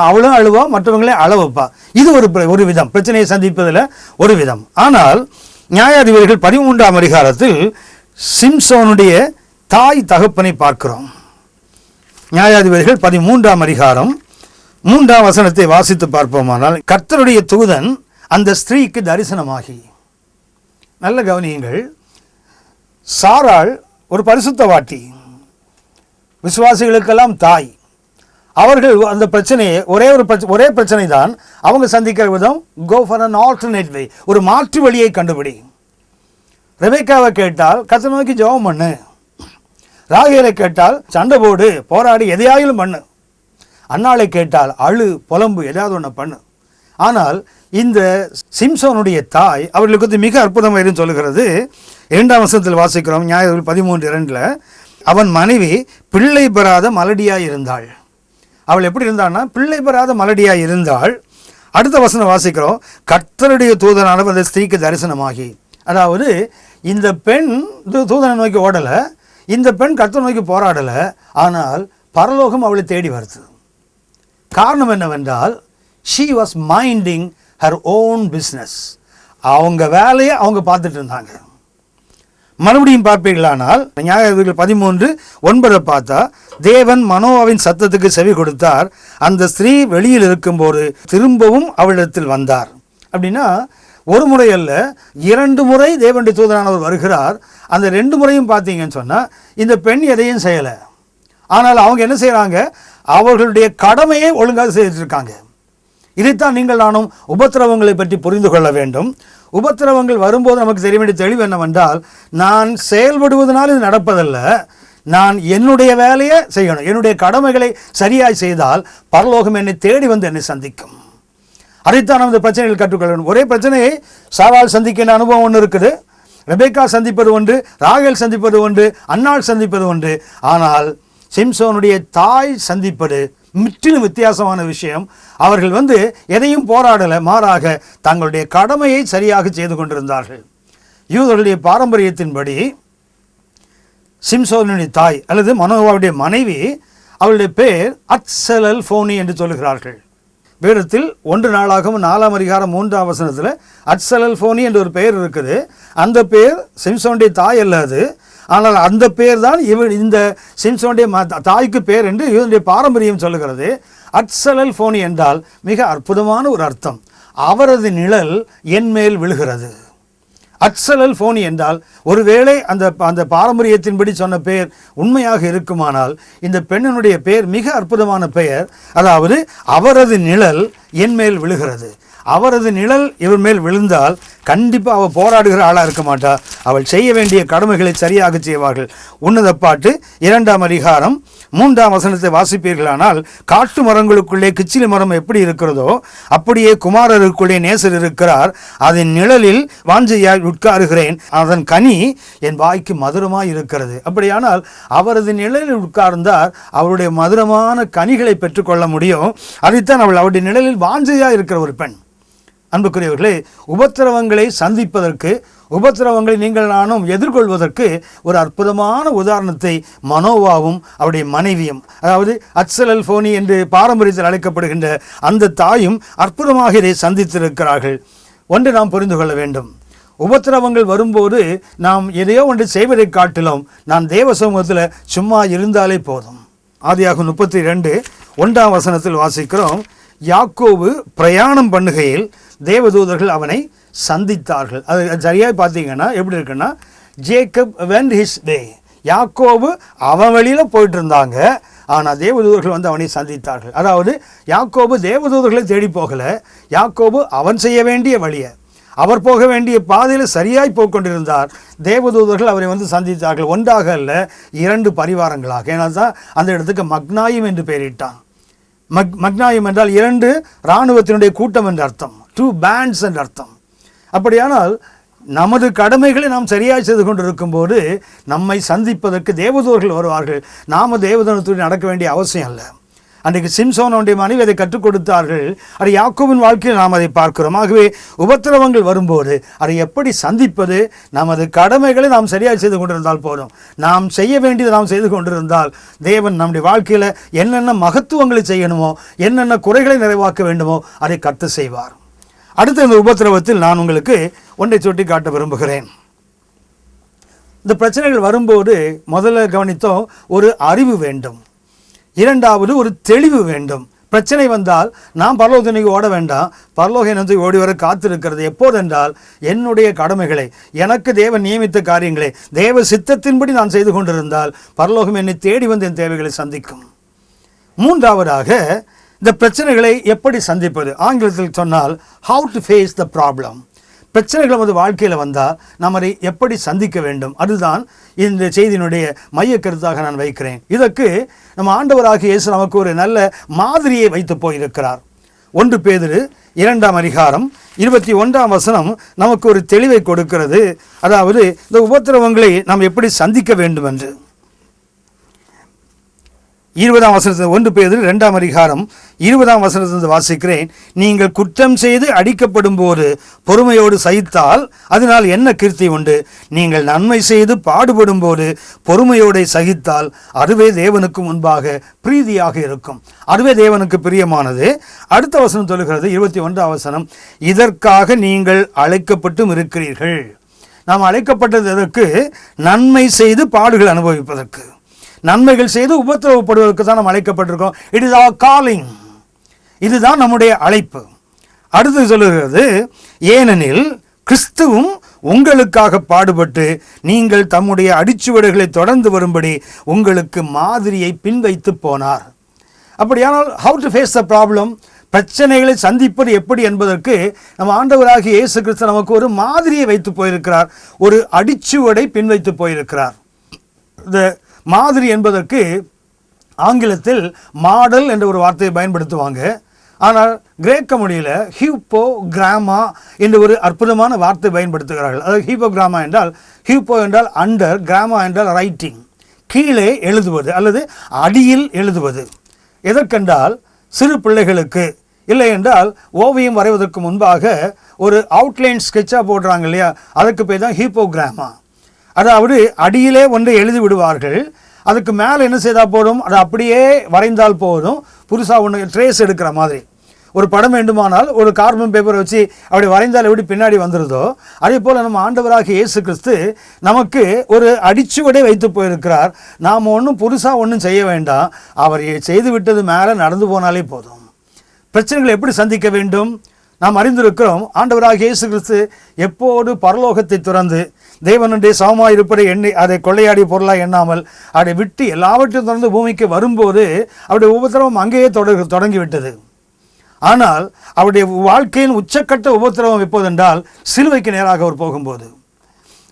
அவளும் அழுவா, மற்றவங்களே அழ வைப்பா. இது ஒரு விதம், பிரச்சனையை சந்திப்பதில் ஒரு விதம். ஆனால் நியாயாதிபதிகள் 13ஆம் அதிகாரத்தில் சிம்சோனுடைய தாய் தகப்பனை பார்க்கிறோம். நியாயாதிபதிகள் 13ஆம் அதிகாரம் 3ஆம் வசனத்தை வாசித்து பார்ப்போமானால், கர்த்தருடைய தூதன் அந்த ஸ்திரீக்கு தரிசனமாகி, நல்ல கவனியுங்கள், சாராள் ஒரு பரிசுத்தவாட்டி, விசுவாசிகளுக்கெல்லாம் தாய். அவர்கள் அந்த பிரச்சனையை ஒரே பிரச்சனை தான் அவங்க சந்திக்கிற விதம், கோ ஃபார் அன் ஆல்டர்னேட் வே, ஒரு மாற்று வழியை கண்டுபிடி. ரெபெக்காவை கேட்டால் கர்த்தரை நோக்கி ஜெபம் பண்ணு, ராகேலை கேட்டால் சண்டை போடு, போராடி எதையாயிலும் பண்ணு, அன்னாளை கேட்டால் அழு, புலம்பு, எதாவது ஒன்று பண்ணு. ஆனால் இந்த சிம்சோனுடைய தாய் அவர்களுக்கு மிக அற்புதமாக சொல்லுகிறது. 2ஆம் வசனத்தில் வாசிக்கிறோம், நியாயாதிபதிகள் 13:2, அவன் மனைவி பிள்ளை பெறாத மலடியாய் இருந்தாள். அவள் எப்படி இருந்தான்னா, பிள்ளை பெறாத மலடியாய் இருந்தாள். அடுத்த வசனம் வாசிக்கிறோம், கர்த்தருடைய தூதனானவர் அந்த ஸ்திரீக்கு தரிசனமாகி. அதாவது இந்த பெண் தூதனை நோக்கி ஓடலை, இந்த பெண் கர்த்தரை நோக்கி போராடலை, ஆனால் பரலோகம் அவளை தேடி வருது. காரணம் என்னவென்றால், she was minding her own business. அவங்க வேலையை அவங்க பார்த்துட்டு இருந்தாங்க. மறுபடியும் பார்ப்பீர்களானால் நியாயாதிபதிகள் 13:9 பார்த்தா, தேவன் மனோவாவின் சத்தத்துக்கு செவி கொடுத்தார், அந்த ஸ்திரீ வெளியில் இருக்கும்போது திரும்பவும் அவளிடத்தில் வந்தார். அப்படின்னா ஒரு முறை அல்ல, 2 முறை தேவனுடைய தூதனானவர் வருகிறார். அந்த 2 முறையும் பார்த்தீங்கன்னு சொன்னால் இந்த பெண் எதையும் செய்யலை. ஆனால் அவங்க என்ன செய்கிறாங்க, அவர்களுடைய கடமையை ஒழுங்காக செய்திருக்காங்க. இதைத்தான் நீங்கள் நானும் உபத்திரவங்களை பற்றி புரிந்து கொள்ள வேண்டும். உபத்திரவங்கள் வரும்போது நமக்கு தெரிய வேண்டிய தெளிவு என்னவென்றால், நான் செயல்படுவதனால் இது நடப்பதல்ல, நான் என்னுடைய வேலையை செய்யணும், என்னுடைய கடமைகளை சரியாய் செய்தால் பரலோகம் என்னை தேடி வந்து என்னை சந்திக்கும். அதைத்தான் நம்ம இந்த பிரச்சனைகள் கற்றுக்கொள்ள வேண்டும். ஒரே பிரச்சனையை சாராள் சந்திக்கின்ற அனுபவம் ஒன்று இருக்குது, ரெபெக்கா சந்திப்பது ஒன்று, ராகேல் சந்திப்பது ஒன்று, அன்னாள் சந்திப்பது ஒன்று. ஆனால் சிம்சோனுடைய தாய் சந்திப்பது முற்றிலும் வித்தியாசமான விஷயம். அவர்கள் எதையும் போராடலை, மாறாக தங்களுடைய கடமையை சரியாக செய்து கொண்டிருந்தார்கள். யூதர்களுடைய பாரம்பரியத்தின்படி சிம்சோனுடைய தாய் அல்லது மனோவாவுடைய மனைவி, அவளுடைய பேர் அத்சலல் ஃபோனி என்று சொல்லுகிறார்கள். வேதத்தில் 1 நாளாகவும் 4ஆம் அதிகாரம் 3ஆம் வசனத்தில் அத்சலல் ஃபோனி என்ற ஒரு பெயர் இருக்குது. அந்த பேர் சிம்சோனுடைய தாய் அல்ல அது, ஆனால் அந்த பேர் தான் இந்த சிம்சோனுடைய தாய்க்கு பேர் என்று இவனுடைய பாரம்பரியம் சொல்லுகிறது. அத்சலல் ஃபோனி என்றால் மிக அற்புதமான ஒரு அர்த்தம், அவரது நிழல் என் மேல் விழுகிறது. அத்சலல் ஃபோனி என்றால் ஒருவேளை அந்த பாரம்பரியத்தின்படி சொன்ன பெயர் உண்மையாக இருக்குமானால் இந்த பெண்ணினுடைய பெயர் மிக அற்புதமான பெயர். அதாவது அவரது நிழல் என் மேல் விழுகிறது. அவரது நிழல் இவர் மேல் விழுந்தால் கண்டிப்பாக அவள் போராடுகிற ஆளாக இருக்க மாட்டாள், அவள் செய்ய வேண்டிய கடமைகளை சரியாக செய்வார்கள். உன்னத பாட்டு 2ஆம் அதிகாரம் 3ஆம் வசனத்தை வாசிப்பீர்களானால், காட்டு மரங்களுக்குள்ளே கிச்சிலி மரம் எப்படி இருக்கிறதோ அப்படியே குமாரருக்குள்ளே நேசர் இருக்கிறார், அதன் நிழலில் வாஞ்சையாய் உட்காருகிறேன், அதன் கனி என் வாய்க்கு மதுரமாய் இருக்கிறது. அப்படியானால் அவரது நிழலில் உட்கார்ந்தார் அவருடைய மதுரமான கனிகளை பெற்றுக்கொள்ள முடியும். அதைத்தான் அவருடைய நிழலில் வாஞ்சையாக இருக்கிற ஒரு பெண். அன்புக்குரியவர்களே, உபத்திரவங்களை சந்திப்பதற்கு, உபத்திரவங்களை நீங்கள் நானும் எதிர்கொள்வதற்கு ஒரு அற்புதமான உதாரணத்தை மனோவாவும் அவருடைய மனைவியும், அதாவது அத்சலல் ஃபோனி என்று பாரம்பரியத்தில் அழைக்கப்படுகின்ற அந்த தாயும் அற்புதமாக இதை சந்தித்திருக்கிறார்கள். ஒன்று நாம் புரிந்து கொள்ள வேண்டும், உபத்திரவங்கள் வரும்போது நாம் எதையோ ஒன்று செய்வதை காட்டிலும் நான் தேவ சமூகத்தில் சும்மா இருந்தாலே போதும். ஆதியாகமம் 32:1ஆம் வசனத்தில் வாசிக்கிறோம், யாக்கோபு பிரயாணம் பண்ணுகையில் தேவதூதர்கள் அவனை சந்தித்தார்கள். அது சரியாக பார்த்தீங்கன்னா எப்படி இருக்குன்னா, ஜேக்கப் வெண்ட் ஹிஸ் வே, யாக்கோபு அவன் வெளியில் போயிட்டு இருந்தாங்க, ஆனால் தேவதூதர்கள் அவனை சந்தித்தார்கள். அதாவது யாக்கோபு தேவதூதர்களை தேடி போகலை, யாக்கோபு அவன் செய்ய வேண்டிய வழியை, அவர் போக வேண்டிய பாதையில் சரியாய் போய்கொண்டிருந்தார். தேவதூதர்கள் அவரை வந்து சந்தித்தார்கள். ஒன்றாக அல்ல, 2 பரிவாரங்களாக. ஏன்னா தான் அந்த இடத்துக்கு மக்னாயும் என்று பெயரிட்டான். மக்னாயும் என்றால் 2 இராணுவத்தினுடைய கூட்டம் என்று அர்த்தம், 2 bands என்று அர்த்தம். அப்படியானால் நமது கடமைகளை நாம் சரியாக செய்து கொண்டிருக்கும் போது நம்மை சந்திப்பதற்கு தேவதூதர்கள் வருவார்கள். நாம் தேவதூதனத்துடன் நடக்க வேண்டிய அவசியம் அல்ல. அன்றைக்கு சிம்சோனுடைய மனைவி அதை கற்றுக் கொடுத்தார்கள். அது யாக்கோபின் வாழ்க்கையில் நாம் அதை பார்க்கிறோம். ஆகவே உபத்திரவங்கள் வரும்போது அதை எப்படி சந்திப்பது, நமது கடமைகளை நாம் சரியாக செய்து கொண்டிருந்தால் போதும். நாம் செய்ய வேண்டியதை நாம் செய்து கொண்டிருந்தால் தேவன் நம்முடைய வாழ்க்கையில் என்னென்ன மகத்துவங்களை செய்யணுமோ, என்னென்ன குறைகளை நிறைவாக்க வேண்டுமோ அதை கர்த்தர் செய்வார். அடுத்த இந்த உபத்திரவத்தில் நான் உங்களுக்கு ஒன்றை சுட்டி காட்ட விரும்புகிறேன். இந்த பிரச்சனைகள் வரும்போது முதல்ல கவனித்தோம், ஒரு அறிவு வேண்டும். 2வது ஒரு தெளிவு வேண்டும். பிரச்சனை வந்தால் நாம் பரலோகத்திற்கு ஓட வேண்டாம், பரலோகத்தை ஓடி வர காத்திருக்கிறது. எப்போதென்றால் என்னுடைய கடமைகளை, எனக்கு தேவன் நியமித்த காரியங்களை தேவ சித்தத்தின்படி நான் செய்து கொண்டிருந்தால் பரலோகம் என்னை தேடி வந்து என் தேவைகளை சந்திக்கும். 3வதாக இந்த பிரச்சனைகளை எப்படி சந்திப்பது, ஆங்கிலத்தில் சொன்னால் how to face the problem. பிரச்சனைகள் நமது வாழ்க்கையில் வந்தால் நாம் அதை எப்படி சந்திக்க வேண்டும், அதுதான் இந்த செய்தியினுடைய மைய கருத்தாக நான் வைக்கிறேன். இதற்கு நம்ம ஆண்டவராகிய இயேசு நமக்கு ஒரு நல்ல மாதிரியை வைத்து போயிருக்கிறார். 1 பேதுரு 2ஆம் அதிகாரம் 21ஆம் வசனம் நமக்கு ஒரு தெளிவை கொடுக்கிறது. அதாவது இந்த உபத்திரவங்களை நாம் எப்படி சந்திக்க வேண்டும் என்று. 20ஆம் வசனத்தில் 1 பேதுரு 2ஆம் அதிகாரம் 20ஆம் வசனத்திலிருந்து வாசிக்கிறேன். நீங்கள் குற்றம் செய்து அடிக்கப்படும் போது பொறுமையோடு சகித்தால் அதனால் என்ன கீர்த்தி உண்டு? நீங்கள் நன்மை செய்து பாடுபடும் போது பொறுமையோடு சகித்தால் அதுவே தேவனுக்கு முன்பாக பிரீதியாக இருக்கும், அதுவே தேவனுக்கு பிரியமானது. அடுத்த வசனம் சொல்லுகிறது, 21ஆம் வசனம், இதற்காக நீங்கள் அழைக்கப்பட்டும் இருக்கிறீர்கள். நாம் அழைக்கப்பட்டது எதற்கு? நன்மை செய்து பாடுகள் அனுபவிப்பதற்கு, நன்மைகள் செய்து உபத்திரவப்படுவதற்கு தான் நாம் அழைக்கப்பட்டிருக்கோம். It is our calling. இதுதான் நம்முடைய அழைப்பு. அடுத்து சொல்லுகிறது, ஏனெனில் கிறிஸ்துவும் உங்களுக்காக பாடுபட்டு நீங்கள் தம்முடைய அடிச்சுவடுகளை தொடர்ந்து வரும்படி உங்களுக்கு மாதிரியை பின்வைத்து போனார். அப்படியானால் how to face the problem, பிரச்சனைகளை சந்திப்பது எப்படி என்பதற்கு நம்ம ஆண்டவராகிய இயேசு கிறிஸ்து நமக்கு ஒரு மாதிரியை வைத்து போயிருக்கிறார், ஒரு அடிச்சுவடை பின்வைத்து போயிருக்கிறார். இந்த மாதிரி என்பதற்கு ஆங்கிலத்தில் மாடல் என்ற ஒரு வார்த்தையை பயன்படுத்துவாங்க. ஆனால் கிரேக்க மொழியில் ஹியூப்போ கிராமா என்ற ஒரு அற்புதமான வார்த்தை பயன்படுத்துகிறார்கள். அதாவது ஹியூப்போ கிராமா என்றால், ஹியூப்போ என்றால் அண்டர், கிராமா என்றால் ரைட்டிங், கீழே எழுதுவது அல்லது அடியில் எழுதுவது. எதற்கென்றால் சிறு பிள்ளைகளுக்கு, இல்லை என்றால் ஓவியம் வரைவதற்கு முன்பாக ஒரு அவுட்லைன் ஸ்கெட்சாக போடுறாங்க இல்லையா, அதுக்கு பேர் தான் ஹியூப்போகிராமா. அதாவது அடியிலே ஒன்றை எழுதி விடுவார்கள், அதுக்கு மேலே என்ன செய்தால் போதும், அதை அப்படியே வரைந்தால் போதும், புதுசாக ஒன்று ட்ரேஸ் எடுக்கிற மாதிரி. ஒரு படம் வேண்டுமானால் ஒரு கார்பன் பேப்பரை வச்சு அப்படி வரைந்தால் எப்படி பின்னாடி வந்துடுதோ, அதே போல் நம்ம ஆண்டவராகிய இயேசு கிறிஸ்து நமக்கு ஒரு அடிச்சுவடை வைத்து போயிருக்கிறார். நாம் ஒன்றும் புதுசாக ஒன்றும் செய்ய வேண்டாம், அவர் செய்து விட்டது மேலே நடந்து போனாலே போதும். பிரச்சனைகளை எப்படி சந்திக்க வேண்டும் நாம் அறிந்திருக்கிறோம். ஆண்டவராகிய இயேசு கிறிஸ்து எப்போது பரலோகத்தை துறந்து தேவனுடைய சமமாக இருப்பதை எண்ணி அதை கொள்ளையாடிய பொருளாக எண்ணாமல் அதை விட்டு எல்லாவற்றையும் தொடர்ந்து பூமிக்கு வரும்போது அவருடைய உபத்திரவம் அங்கேயே தொடங்கிவிட்டது. ஆனால் அவருடைய வாழ்க்கையின் உச்சக்கட்ட உபத்திரவம் எப்போதென்றால் சிலுவைக்கு நேராக அவர் போகும்போது.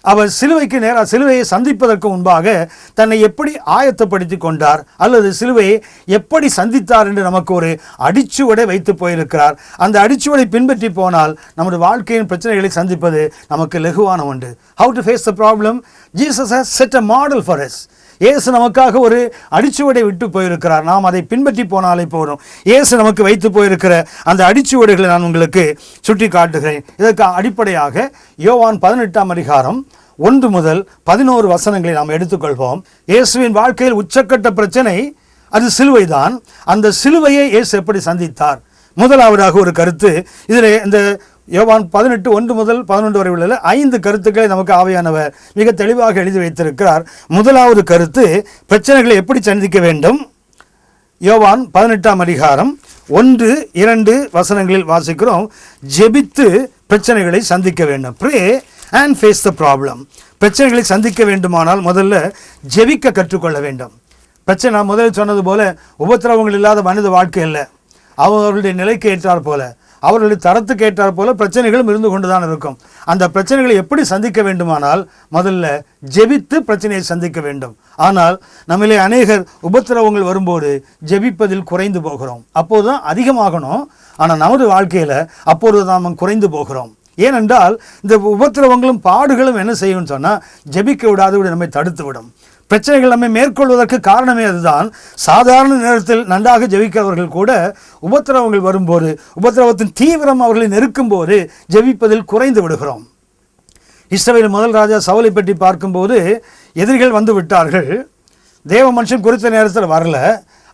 அவர் சிலுவைக்கு நேராக, சிலுவையை சந்திப்பதற்கு முன்பாக தன்னை எப்படி ஆயத்தப்படுத்தி கொண்டார் அல்லது சிலுவையை எப்படி சந்தித்தார் என்று நமக்கு ஒரு அடிச்சுவடை வைத்து போயிருக்கிறார். அந்த அடிச்சுவடை பின்பற்றி போனால் நமது வாழ்க்கையின் பிரச்சனைகளை சந்திப்பது நமக்கு லகுவான ஒன்று. How to face the problem? Jesus has set a model for us. இயேசு நமக்காக ஒரு அடிச்சுவடை விட்டு போயிருக்கிறார், நாம் அதை பின்பற்றி போனாலே போதும். இயேசு நமக்கு வைத்து போயிருக்கிற அந்த அடிச்சுவடைகளை நான் உங்களுக்கு சுட்டி காட்டுகிறேன். இதற்கு அடிப்படையாக யோவான் 18ஆம் அதிகாரம் 1 முதல் 11 வசனங்களை நாம் எடுத்துக்கொள்வோம். இயேசுவின் வாழ்க்கையில் உச்சக்கட்ட பிரச்சனை அது சிலுவை தான். அந்த சிலுவையை இயேசு எப்படி சந்தித்தார்? முதலாவதாக ஒரு கருத்து, இதில் இந்த யோவான் 18:1 முதல் 11 வரை உள்ள 5 கருத்துக்களை நமக்கு ஆவியானவர் மிக தெளிவாக எழுதி வைத்திருக்கிறார். முதலாவது கருத்து, பிரச்சனைகளை எப்படி சந்திக்க வேண்டும். யோவான் 18ஆம் அதிகாரம் 1-2 வசனங்களில் வாசிக்கிறோம், ஜெபித்து பிரச்சனைகளை சந்திக்க வேண்டும். Pray and face the problem. பிரச்சனைகளை சந்திக்க வேண்டுமானால் முதல்ல ஜெபிக்க கற்றுக்கொள்ள வேண்டும். பிரச்சனை முதலில் சொன்னது போல உபத்திரவங்கள் இல்லாத மனித வாழ்க்கை இல்லை. அவர்களுடைய நிலைக்கு ஏற்றார் போல அவர்களுடைய தரத்துக்கு ஏற்றாற் போல பிரச்சனைகளும் இருந்து கொண்டு தான் இருக்கும். அந்த பிரச்சனைகளை எப்படி சந்திக்க வேண்டுமானால் முதல்ல ஜெபித்து பிரச்சனையை சந்திக்க வேண்டும். ஆனால் நம்மளே அநேகர் உபத்திரவங்கள் வரும்போது ஜெபிப்பதில் குறைந்து போகிறோம். அப்போது தான் அதிகமாகணும், ஆனால் நமது வாழ்க்கையில் அப்போது தான் நாம் குறைந்து போகிறோம். ஏனென்றால் இந்த உபத்திரவங்களும் பாடுகளும் என்ன செய்யும்னு சொன்னால் ஜெபிக்க விடாது நம்மை தடுத்து விடும். பிரச்சனைகள் நம்மை மேற்கொள்வதற்கு காரணமே அதுதான். சாதாரண நேரத்தில் நன்றாக ஜெபிக்கிறவர்கள் கூட உபத்திரவங்கள் வரும்போது, உபத்திரவத்தின் தீவிரம் அவர்களை நெருக்கும் போது ஜெபிப்பதில் குறைந்து விடுகிறோம். இஸ்ரவேல் முதல் ராஜா சவுலை பற்றி பார்க்கும்போது எதிரிகள் வந்து விட்டார்கள். தேவ மனுஷன் குறித்த நேரத்தில் வரல,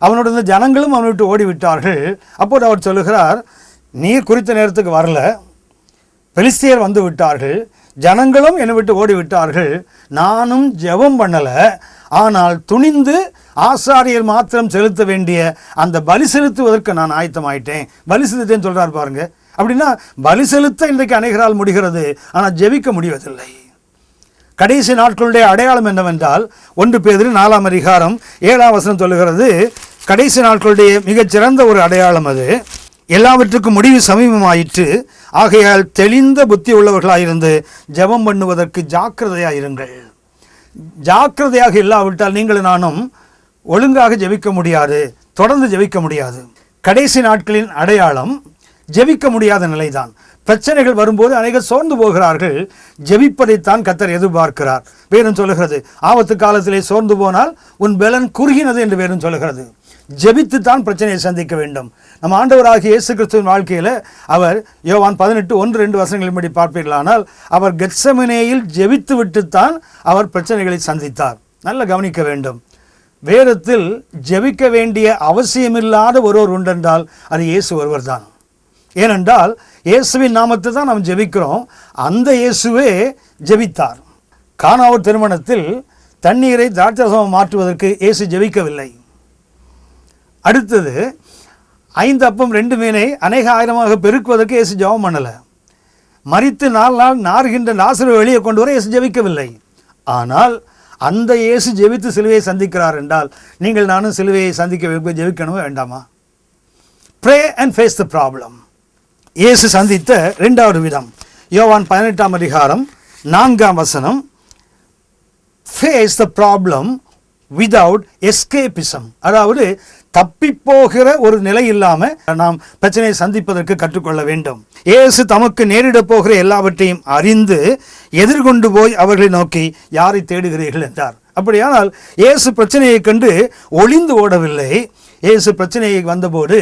அவனுடைய ஜனங்களும் அவனை விட்டு ஓடிவிட்டார்கள். அப்போது அவர் சொல்லுகிறார், நீர் குறித்த நேரத்துக்கு வரல, பெலிஸ்தியர் வந்து விட்டார்கள், ஜனங்களும் என்னை விட்டு ஓடிவிட்டார்கள், நானும் ஜெபம் பண்ணலை, ஆனால் துணிந்து ஆசாரியர் மாத்திரம் செலுத்த வேண்டிய அந்த பலி செலுத்துவதற்கு நான் ஆயத்தமாயிட்டேன். பலி செலுத்தேன்னு சொல்கிறார் பாருங்க. அப்படின்னா பலி செலுத்த இன்றைக்கு அநேகரால் முடிகிறது, ஆனால் ஜெபிக்க முடிவதில்லை. கடைசி நாட்களுடைய அடையாளம் என்னவென்றால் 1 பேதுரு 4ஆம் அதிகாரம் 7ஆம் வசனம் சொல்லுகிறது, கடைசி நாட்களுடைய மிகச்சிறந்த ஒரு அடையாளம் அது. எல்லாவற்றுக்கும் முடிவு சமீபமாயிற்று, ஆகையால் தெளிந்த புத்தி உள்ளவர்களாயிருந்து ஜெபம் பண்ணுவதற்கு ஜாக்கிரதையாயிருங்கள். ஜாக்கிரதையாக இல்லாவிட்டால் நீங்களும் நானும் ஒழுங்காக ஜெபிக்க முடியாது, தொடர்ந்து ஜெபிக்க முடியாது. கடைசி நாட்களின் அடையாளம் ஜெபிக்க முடியாத நிலைதான். பிரச்சனைகள் வரும்போது அநேகர் சோர்ந்து போகிறார்கள். ஜெபிப்பதைத்தான் கர்த்தர் எதிர்பார்க்கிறார். வேதம் சொல்லுகிறது, ஆபத்து காலத்திலே சோர்ந்து போனால் உன் பலன் குறுகினது என்று வேதம் சொல்லுகிறது. ஜெபித்து தான் பிரச்சனையை சந்திக்க வேண்டும். நம்ம ஆண்டவராகிய இயேசு கிறிஸ்துவின் வாழ்க்கையில் அவர் யோவான் 18:1-2 வசனங்களின்படி பார்ப்பீர்களானால் அவர் கெத்செமனேயில் ஜெபித்து விட்டுத்தான் அவர் பிரச்சனைகளை சந்தித்தார். நல்ல கவனிக்க வேண்டும். வேதத்தில் ஜெபிக்க வேண்டிய அவசியமில்லாத ஒருவர் உண்டென்றால் அது இயேசு ஒருவர் தான். ஏனென்றால் இயேசுவின் நாமத்தை தான் நாம் ஜெபிக்கிறோம். அந்த இயேசுவே ஜெபித்தார். கானாவூர் திருமணத்தில் தண்ணீரை திராட்சரசமாக மாற்றுவதற்கு இயேசு ஜெபிக்கவில்லை. அடுத்தது 5 அப்பம் 2 மீனை அநேக ஆயிரமாக பெருக்குவதற்கு இயேசு ஜெபம் பண்ணலை. மரித்து 4 நாள் நாறுகின்ற லாசருவை வெளியே கொண்டு வர இயேசு ஜெபிக்கவில்லை. ஆனால் அந்த இயேசு ஜெபித்து சிலுவையை சந்திக்கிறார் என்றால் நீங்கள் நானும் சிலுவையை சந்திக்க ஜெபிக்கணுமா வேண்டாமா? Pray and face the problem. இயேசு சந்தித்த 2வது விதம் யோவான் 18ஆம் அதிகாரம் 4ஆம் வசனம், face the problem without escapism. அதாவது தப்பிப்போகிற ஒரு நிலை இல்லாமல் நாம் பிரச்சனையை சந்திப்பதற்கு கற்றுக்கொள்ள வேண்டும். இயேசு தமக்கு நேரிடப் போகிற எல்லாவற்றையும் அறிந்து எதிர்கொண்டு போய் அவர்களை நோக்கி யாரை தேடுகிறீர்கள் என்றார். அப்படியானால் இயேசு பிரச்சனையை கண்டு ஒளிந்து ஓடவில்லை. இயேசு பிரச்சனையை வந்தபோது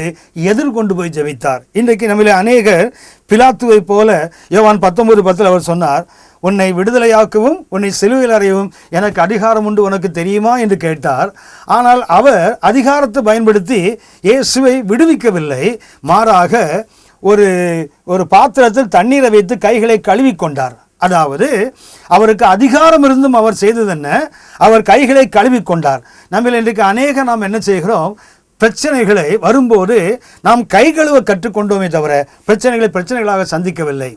எதிர்கொண்டு போய் ஜெபித்தார். இன்றைக்கு நம்மளே அநேகர் பிலாத்துவை போல யோவான் 19:10 அவர் சொன்னார், உன்னை விடுதலையாக்கவும் உன்னை சிலுவையில் அறையவும் எனக்கு அதிகாரம் உண்டு, உனக்கு தெரியுமா என்று கேட்டார். ஆனால் அவர் அதிகாரத்தை பயன்படுத்தி இயேசுவை விடுவிக்கவில்லை. மாறாக ஒரு பாத்திரத்தில் தண்ணீரை வைத்து கைகளை கழுவி கொண்டார். அதாவது அவருக்கு அதிகாரம் இருந்தும் அவர் செய்தது என்ன? அவர் கைகளை கழுவி கொண்டார். நம்ம இன்றைக்கு நாம் என்ன செய்கிறோம்? பிரச்சனைகளை வரும்போது நாம் கை கழுவ கற்றுக்கொண்டோமே தவிர பிரச்சனைகளாக சந்திக்கவில்லை.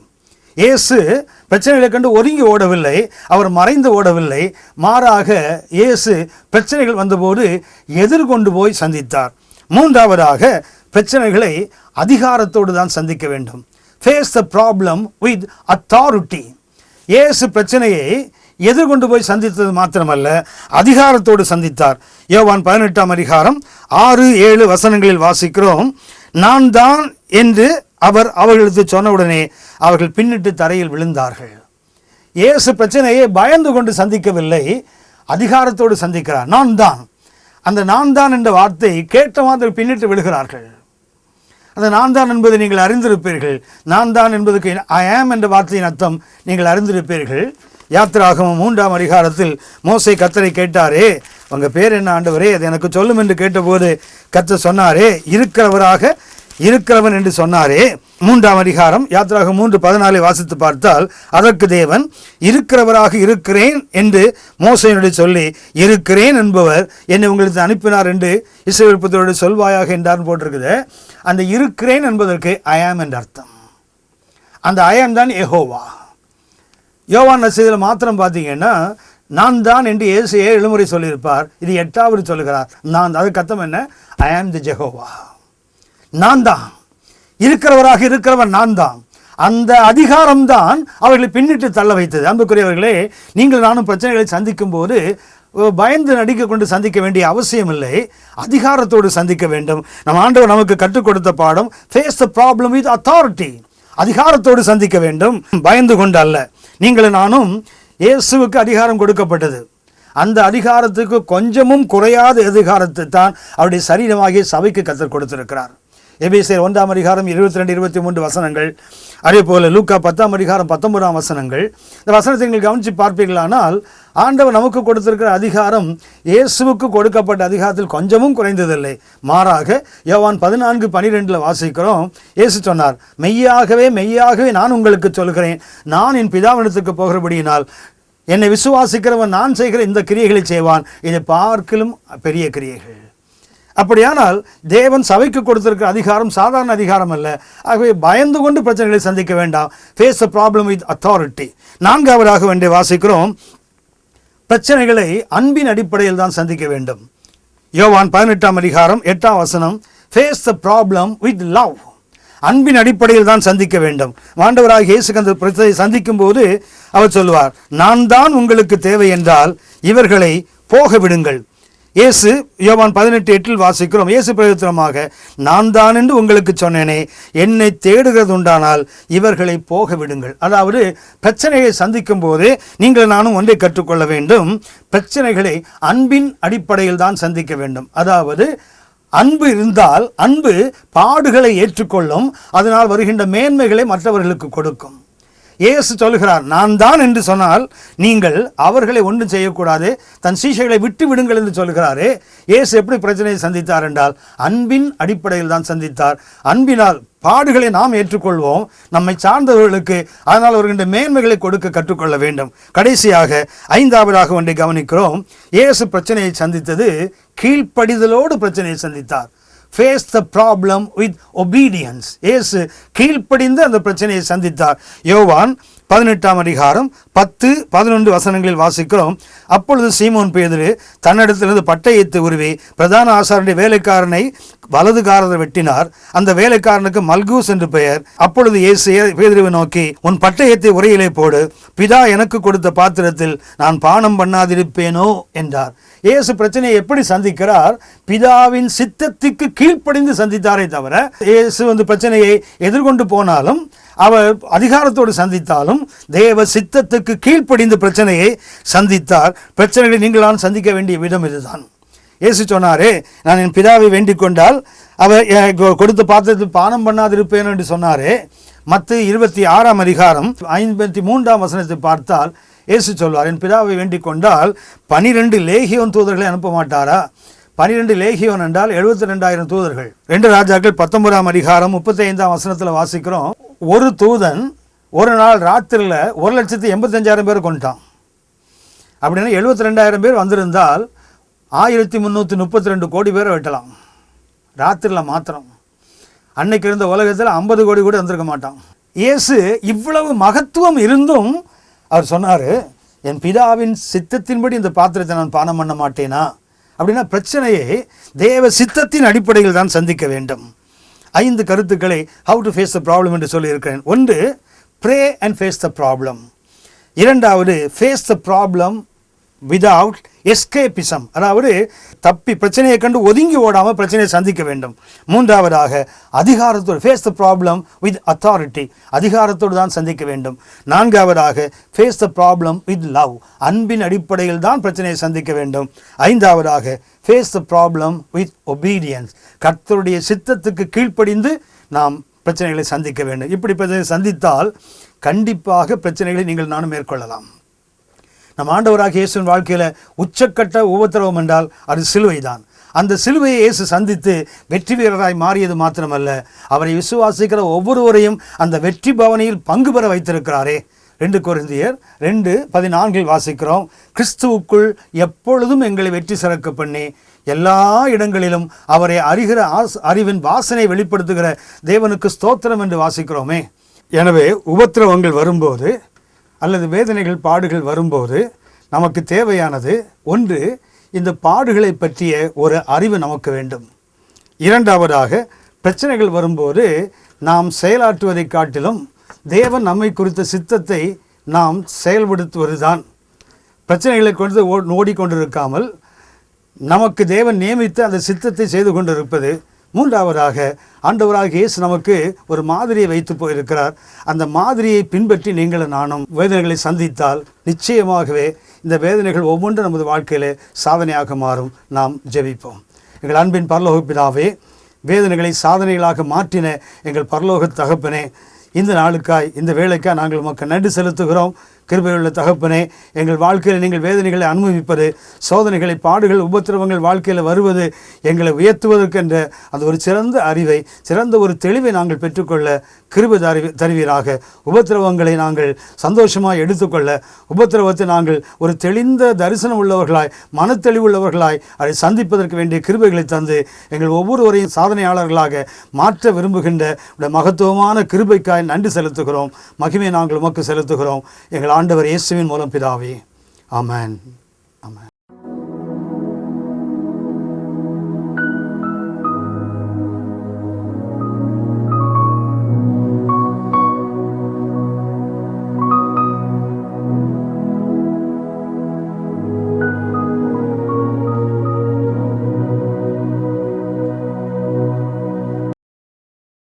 இயேசு பிரச்சனைகளை கண்டு ஒதுங்கி ஓடவில்லை, அவர் மறைந்து ஓடவில்லை. மாறாக இயேசு பிரச்சனைகள் வந்தபோது எதிர்கொண்டு போய் சந்தித்தார். 3வதாக பிரச்சனைகளை அதிகாரத்தோடு தான் சந்திக்க வேண்டும். Face the problem with authority. இயேசு பிரச்சனையை எதிர்கொண்டு போய் சந்தித்தது மாத்திரமல்ல, அதிகாரத்தோடு சந்தித்தார். யோவான் 18ஆம் அதிகாரம் 6-7 வசனங்களில் வாசிக்கிறோம், நான் தான் என்று அவர் அவர்களுக்கு சொன்னவுடனே அவர்கள் பின்னிட்டு தரையில் விழுந்தார்கள். இயேசு பிரச்சனையை பயந்து கொண்டு சந்திக்கவில்லை, அதிகாரத்தோடு சந்திக்கிறார். நான் தான். அந்த நான் தான் என்ற வார்த்தை கேட்ட மாதிரி பின்னிட்டு விழுகிறார்கள். அந்த நான் தான் என்பதை நீங்கள் அறிந்திருப்பீர்கள். நான் தான் என்பதுக்கு ஐ ஆம் என்ற வார்த்தையின் அர்த்தம் நீங்கள் அறிந்திருப்பீர்கள். யாத்திராகமம் 3ஆம் அதிகாரத்தில் மோசே கர்த்தரை கேட்டாரே, உங்கள் பேர் என்ன ஆண்டவரே, அது எனக்கு சொல்லும் என்று கேட்டபோது கர்த்தர் சொன்னாரே, இருக்கிறவன் என்று சொன்னாரே. 3ஆம் அதிகாரம் யாத்திராகமம் 3:14 வாசித்து பார்த்தால் அதற்கு தேவன் இருக்கிறவராக இருக்கிறேன் என்று மோசேயினுடைய சொல்லி, இருக்கிறேன் என்பவர் என்னை உங்களுக்கு அனுப்பினார் என்று இஸ்ரவேல் புத்திரரோடு சொல்வாயாக என்றார் போட்டிருக்குது. அந்த இருக்கிறேன் என்பதற்கு ஐ ஆம் என்ற அர்த்தம். அந்த ஐ ஆம் தான் யெகோவா. யோவான் நற்செய்தியில் மாத்திரம் பார்த்தீங்கன்னா நான் தான் என்று இயேசு 7 முறை சொல்லியிருப்பார். இது 8வது சொல்லுகிறார் நான். அதுக்கு அர்த்தம் என்ன? ஐ ஆம் தி ஜெகோவா. நான் தான். இருக்கிறவராக இருக்கிறவன் நான் தான். அந்த அதிகாரம்தான் அவர்களை பின்னிட்டு தள்ள வைத்தது. அன்புக்குரியவர்களே, நீங்கள் நானும் பிரச்சனைகளை சந்திக்கும் போது பயந்து நடிக்க கொண்டு சந்திக்க வேண்டிய அவசியம் இல்லை. அதிகாரத்தோடு சந்திக்க வேண்டும். நம் ஆண்டவர் நமக்கு கற்றுக் கொடுத்த பாடம், face the problem with authority. அதிகாரத்தோடு சந்திக்க வேண்டும், பயந்து கொண்டு அல்ல. நீங்களும் நானும் இயேசுவுக்கு அதிகாரம் கொடுக்கப்பட்டது. அந்த அதிகாரத்துக்கு கொஞ்சமும் குறையாத அதிகாரத்தை தான் அவருடைய சரீரமாகிய சபைக்கு கர்த்தர் கொடுத்திருக்கிறார். எபேசியர் 1:22-23 வசனங்கள், அதே போல லூக்கா 10:19 வசனங்கள். இந்த வசனத்தை நீங்கள் கவனித்து பார்ப்பீர்களானால், ஆண்டவர் நமக்கு கொடுத்திருக்கிற அதிகாரம் இயேசுவுக்கு கொடுக்கப்பட்ட அதிகாரத்தில் கொஞ்சமும் குறைந்ததில்லை. மாறாக யோவான் 14:12 வாசிக்கிறோம். இயேசு சொன்னார், மெய்யாகவே மெய்யாகவே நான் உங்களுக்கு சொல்கிறேன், நான் என் பிதாவினிடத்துக்கு போகிறபடியினால் என்னை விசுவாசிக்கிறவன் நான் செய்கிற இந்த கிரியைகளை செய்வான், இதை பார்க்கிலும் பெரிய கிரியைகள். அப்படியானால் தேவன் சபைக்கு கொடுத்திருக்கிற அதிகாரம் சாதாரண அதிகாரம் அல்ல. ஆகவே பயந்து கொண்டு பிரச்சனைகளை சந்திக்க வேண்டாம். Face the problem with authority. 4ஆவதாக வேண்டிய வாசிக்கிறோம், பிரச்சனைகளை அன்பின் அடிப்படையில் தான் சந்திக்க வேண்டும். யோவான் 18:8 வசனம், face the problem with love. அன்பின் அடிப்படையில் தான் சந்திக்க வேண்டும். ஆண்டவராகிய இயேசு அந்த பிரச்சனையை சந்திக்கும் போது அவர் சொல்லுவார், நான் தான் உங்களுக்கு தேவை என்றால் இவர்களை போக விடுங்கள். இயேசு யோவான் 18:8 வாசிக்கிறோம். இயேசு பிரயோஜனமாக, நான் தான் என்று உங்களுக்கு சொன்னேனே, என்னை தேடுகிறது உண்டானால் இவர்களை போக விடுங்கள். அதாவது பிரச்சனையை சந்திக்கும் போது நீங்கள் நானும் ஒன்றை கற்றுக்கொள்ள வேண்டும், பிரச்சனைகளை அன்பின் அடிப்படையில் தான் சந்திக்க வேண்டும். அதாவது அன்பு இருந்தால் அன்பு பாடுகளை ஏற்றுக்கொள்ளும், அதனால் வருகின்ற மேன்மைகளை மற்றவர்களுக்கு கொடுக்கும். இயேசு சொல்கிறார், நான் தான் என்று சொன்னால் நீங்கள் அவர்களை ஒன்றும் செய்யக்கூடாது, தன் சீஷைகளை விட்டு விடுங்கள் என்று சொல்கிறாரே. இயேசு எப்படி பிரச்சனையை சந்தித்தார் என்றால் அன்பின் அடிப்படையில் தான் சந்தித்தார். அன்பினால் பாடுகளை நாம் ஏற்றுக்கொள்வோம், நம்மை சார்ந்தவர்களுக்கு அதனால் வருகின்ற மேன்மைகளை கொடுக்க கற்றுக்கொள்ள வேண்டும். கடைசியாக 5ஆவதாக ஒன்றை கவனிக்கிறோம். இயேசு பிரச்சனையை சந்தித்தது கீழ்ப்படிதலோடு பிரச்சனையை சந்தித்தார். Face the problem with obedience. இயேசு கீழ்ப்படிந்து அந்த பிரச்சனையை சந்தித்தார். யோவான் 18:10-11 வசனங்களில் வாசிக்கிறோம். அப்பொழுது சீமோன் பேதுரு தன்னிடத்திலிருந்து பட்டயத்தை உருவி பிரதான ஆசாரியனுடைய வேலைக்காரனை வலதுகாரரை வெட்டினார். அந்த வேலைக்காரனுக்கு மல்கூஸ் என்று பெயர். அப்பொழுது இயேசு பேதுருவை நோக்கி, உன் பட்டயத்தை உரையிலே போடு, பிதா எனக்கு கொடுத்த பாத்திரத்தில் நான் பானம் பண்ணாதிருப்பேனோ என்றார். இயேசு பிரச்சனையை எப்படி சந்திக்கிறார்? பிதாவின் சித்தத்துக்கு கீழ்ப்படிந்து சந்தித்தாரே தவிர, இயேசு பிரச்சனையை எதிர்கொண்டு போனாலும், அவர் அதிகாரத்தோடு சந்தித்தாலும், தேவ சித்தத்துக்கு கீழ்ப்படிந்து பிரச்சனையை சந்தித்தார். பிரச்சனைகளை நீங்களாம் சந்திக்க வேண்டிய விதம் இதுதான். இயேசு சொன்னாரே, நான் என் பிதாவை வேண்டிக் கொண்டால் அவர் கொடுத்த பாத்திரத்தில் பானம் பண்ணாதிருப்பேன் என்று சொன்னாரே. மத்தேயு 26:53 வசனத்தை பார்த்தால் இயேசு சொல்வார், என் பிதாவை வேண்டிக் கொண்டால் 12 லேகியோன் தூதர்களை அனுப்ப மாட்டாரா? 12 லேகியோன் என்றால் 72,000 தூதர்கள். 2 ராஜாக்கள் 19:35 வசனத்தில் வாசிக்கிறோம், ஒரு தூதன் ஒரு நாள் ராத்திரியில் 1,85,000 பேர் கொண்டான். அப்படின்னா 72,000 பேர் வந்திருந்தால் 1332 கோடி பேரை வெட்டலாம் ராத்திரியில் மாத்திரம். அன்னைக்கு இருந்த உலகத்தில் 50 கோடி கூட வந்திருக்க மாட்டான். இயேசு இவ்வளவு மகத்துவம் இருந்தும் அவர் சொன்னார், என் பிதாவின் சித்தத்தின்படி இந்த பாத்திரத்தை நான் பானம் பண்ண மாட்டேனா? அப்படின்னா பிரச்சனையை தேவ சித்தத்தின் அடிப்படையில் தான் சந்திக்க வேண்டும். 5 கருத்துக்களை how to face the problem என்று சொல்லியிருக்கிறேன். 1, pray and face the problem. 2வது, face the problem without escapism. அதாவது தப்பி பிரச்சனையை கண்டு ஒதுங்கி ஓடாமல் பிரச்சனையை சந்திக்க வேண்டும். 3வதாக, அதிகாரத்தோடு face the problem with authority. அதிகாரத்தோடு தான் சந்திக்க வேண்டும். 4வதாக, face the problem with love. அன்பின் அடிப்படையில் தான் பிரச்சனையை சந்திக்க வேண்டும். 5வதாக, face the problem with obedience. கர்த்தருடைய சித்தத்துக்கு கீழ்ப்படிந்து நாம் பிரச்சனைகளை சந்திக்க வேண்டும். இப்படி பிரச்சனை சந்தித்தால் கண்டிப்பாக பிரச்சனைகளை நீங்கள் நானும் மேற்கொள்ளலாம். நம் ஆண்டவராக இயேசுவின் வாழ்க்கையில் உச்சக்கட்ட உபத்திரவம் என்றால் அது சிலுவை தான். அந்த சிலுவையை இயேசு சந்தித்து வெற்றி வீரராய் மாறியது மாத்திரமல்ல, அவரை விசுவாசிக்கிற ஒவ்வொருவரையும் அந்த வெற்றி பவனியில் பங்கு பெற வைத்திருக்கிறாரே. 2 கொரிந்தியர் 2:14 வாசிக்கிறோம், கிறிஸ்துவுக்குள் எப்பொழுதும் எங்களை வெற்றி சிறக்க பண்ணி எல்லா இடங்களிலும் அவரை அறிகிற அறிவின் வாசனை வெளிப்படுத்துகிற தேவனுக்கு ஸ்தோத்திரம் என்று வாசிக்கிறோமே. எனவே உபத்திரவங்கள் வரும்போது அல்லது வேதனைகள் பாடுகள் வரும்போது நமக்கு தேவையானது 1, இந்த பாடுகளை பற்றிய ஒரு அறிவு நமக்கு வேண்டும். 2வதாக, பிரச்சனைகள் வரும்போது நாம் செயலாற்றுவதை காட்டிலும் தேவன் நம்மை குறித்த சித்தத்தை நாம் செயல்படுத்துவதுதான். பிரச்சனைகளை கொண்டு ஓடிக்கொண்டிருக்காமல் நமக்கு தேவன் நியமித்து அந்த சித்தத்தை செய்து கொண்டிருப்பது. மூன்றாவதாக ஆண்டவராகிய இயேசு நமக்கு ஒரு மாதிரியை வைத்து போயிருக்கிறார். அந்த மாதிரியை பின்பற்றி நீங்களும் நானும் வேதனைகளை சந்தித்தால் நிச்சயமாகவே இந்த வேதனைகள் ஒவ்வொன்றும் நமது வாழ்க்கையிலே சாதனையாக மாறும். நாம் ஜெபிப்போம். எங்கள் அன்பின் பரலோக பிதாவே, வேதனைகளை சாதனைகளாக மாற்றின எங்கள் பரலோக தகப்பனே, இந்த நாளுக்காய் இந்த வேலைக்காய் நாங்கள் உமக்கு நன்றி செலுத்துகிறோம். கிருபையுள்ள தகப்பனே, எங்கள் வாழ்க்கையில் நீங்கள் வேதனைகளை அனுபவிப்பது, சோதனைகளை, பாடுகள், உபத்திரவங்கள் வாழ்க்கையில் வருவது எங்களை உயர்த்துவதற்கு என்ற அந்த ஒரு சிறந்த அறிவை, சிறந்த ஒரு தெளிவை நாங்கள் பெற்றுக்கொள்ள கிருபை தருவீராக. உபத்திரவங்களை நாங்கள் சந்தோஷமாக எடுத்துக்கொள்ள, உபத்திரவத்தை நாங்கள் ஒரு தெளிந்த தரிசனம் உள்ளவர்களாய், மனத்தெளிவுள்ளவர்களாய் அதை சந்திப்பதற்கு வேண்டிய கிருபைகளை தந்து எங்கள் ஒவ்வொருவரையும் சாதனையாளர்களாக மாற்ற விரும்புகின்ற மகத்துவமான கிருபைக்காய் நன்றி செலுத்துகிறோம். மகிமை நாங்கள் உமக்கு செலுத்துகிறோம். எங்கள் ஆண்டவர் இயேசுவின் மூலம் பிதாவே, ஆமென்.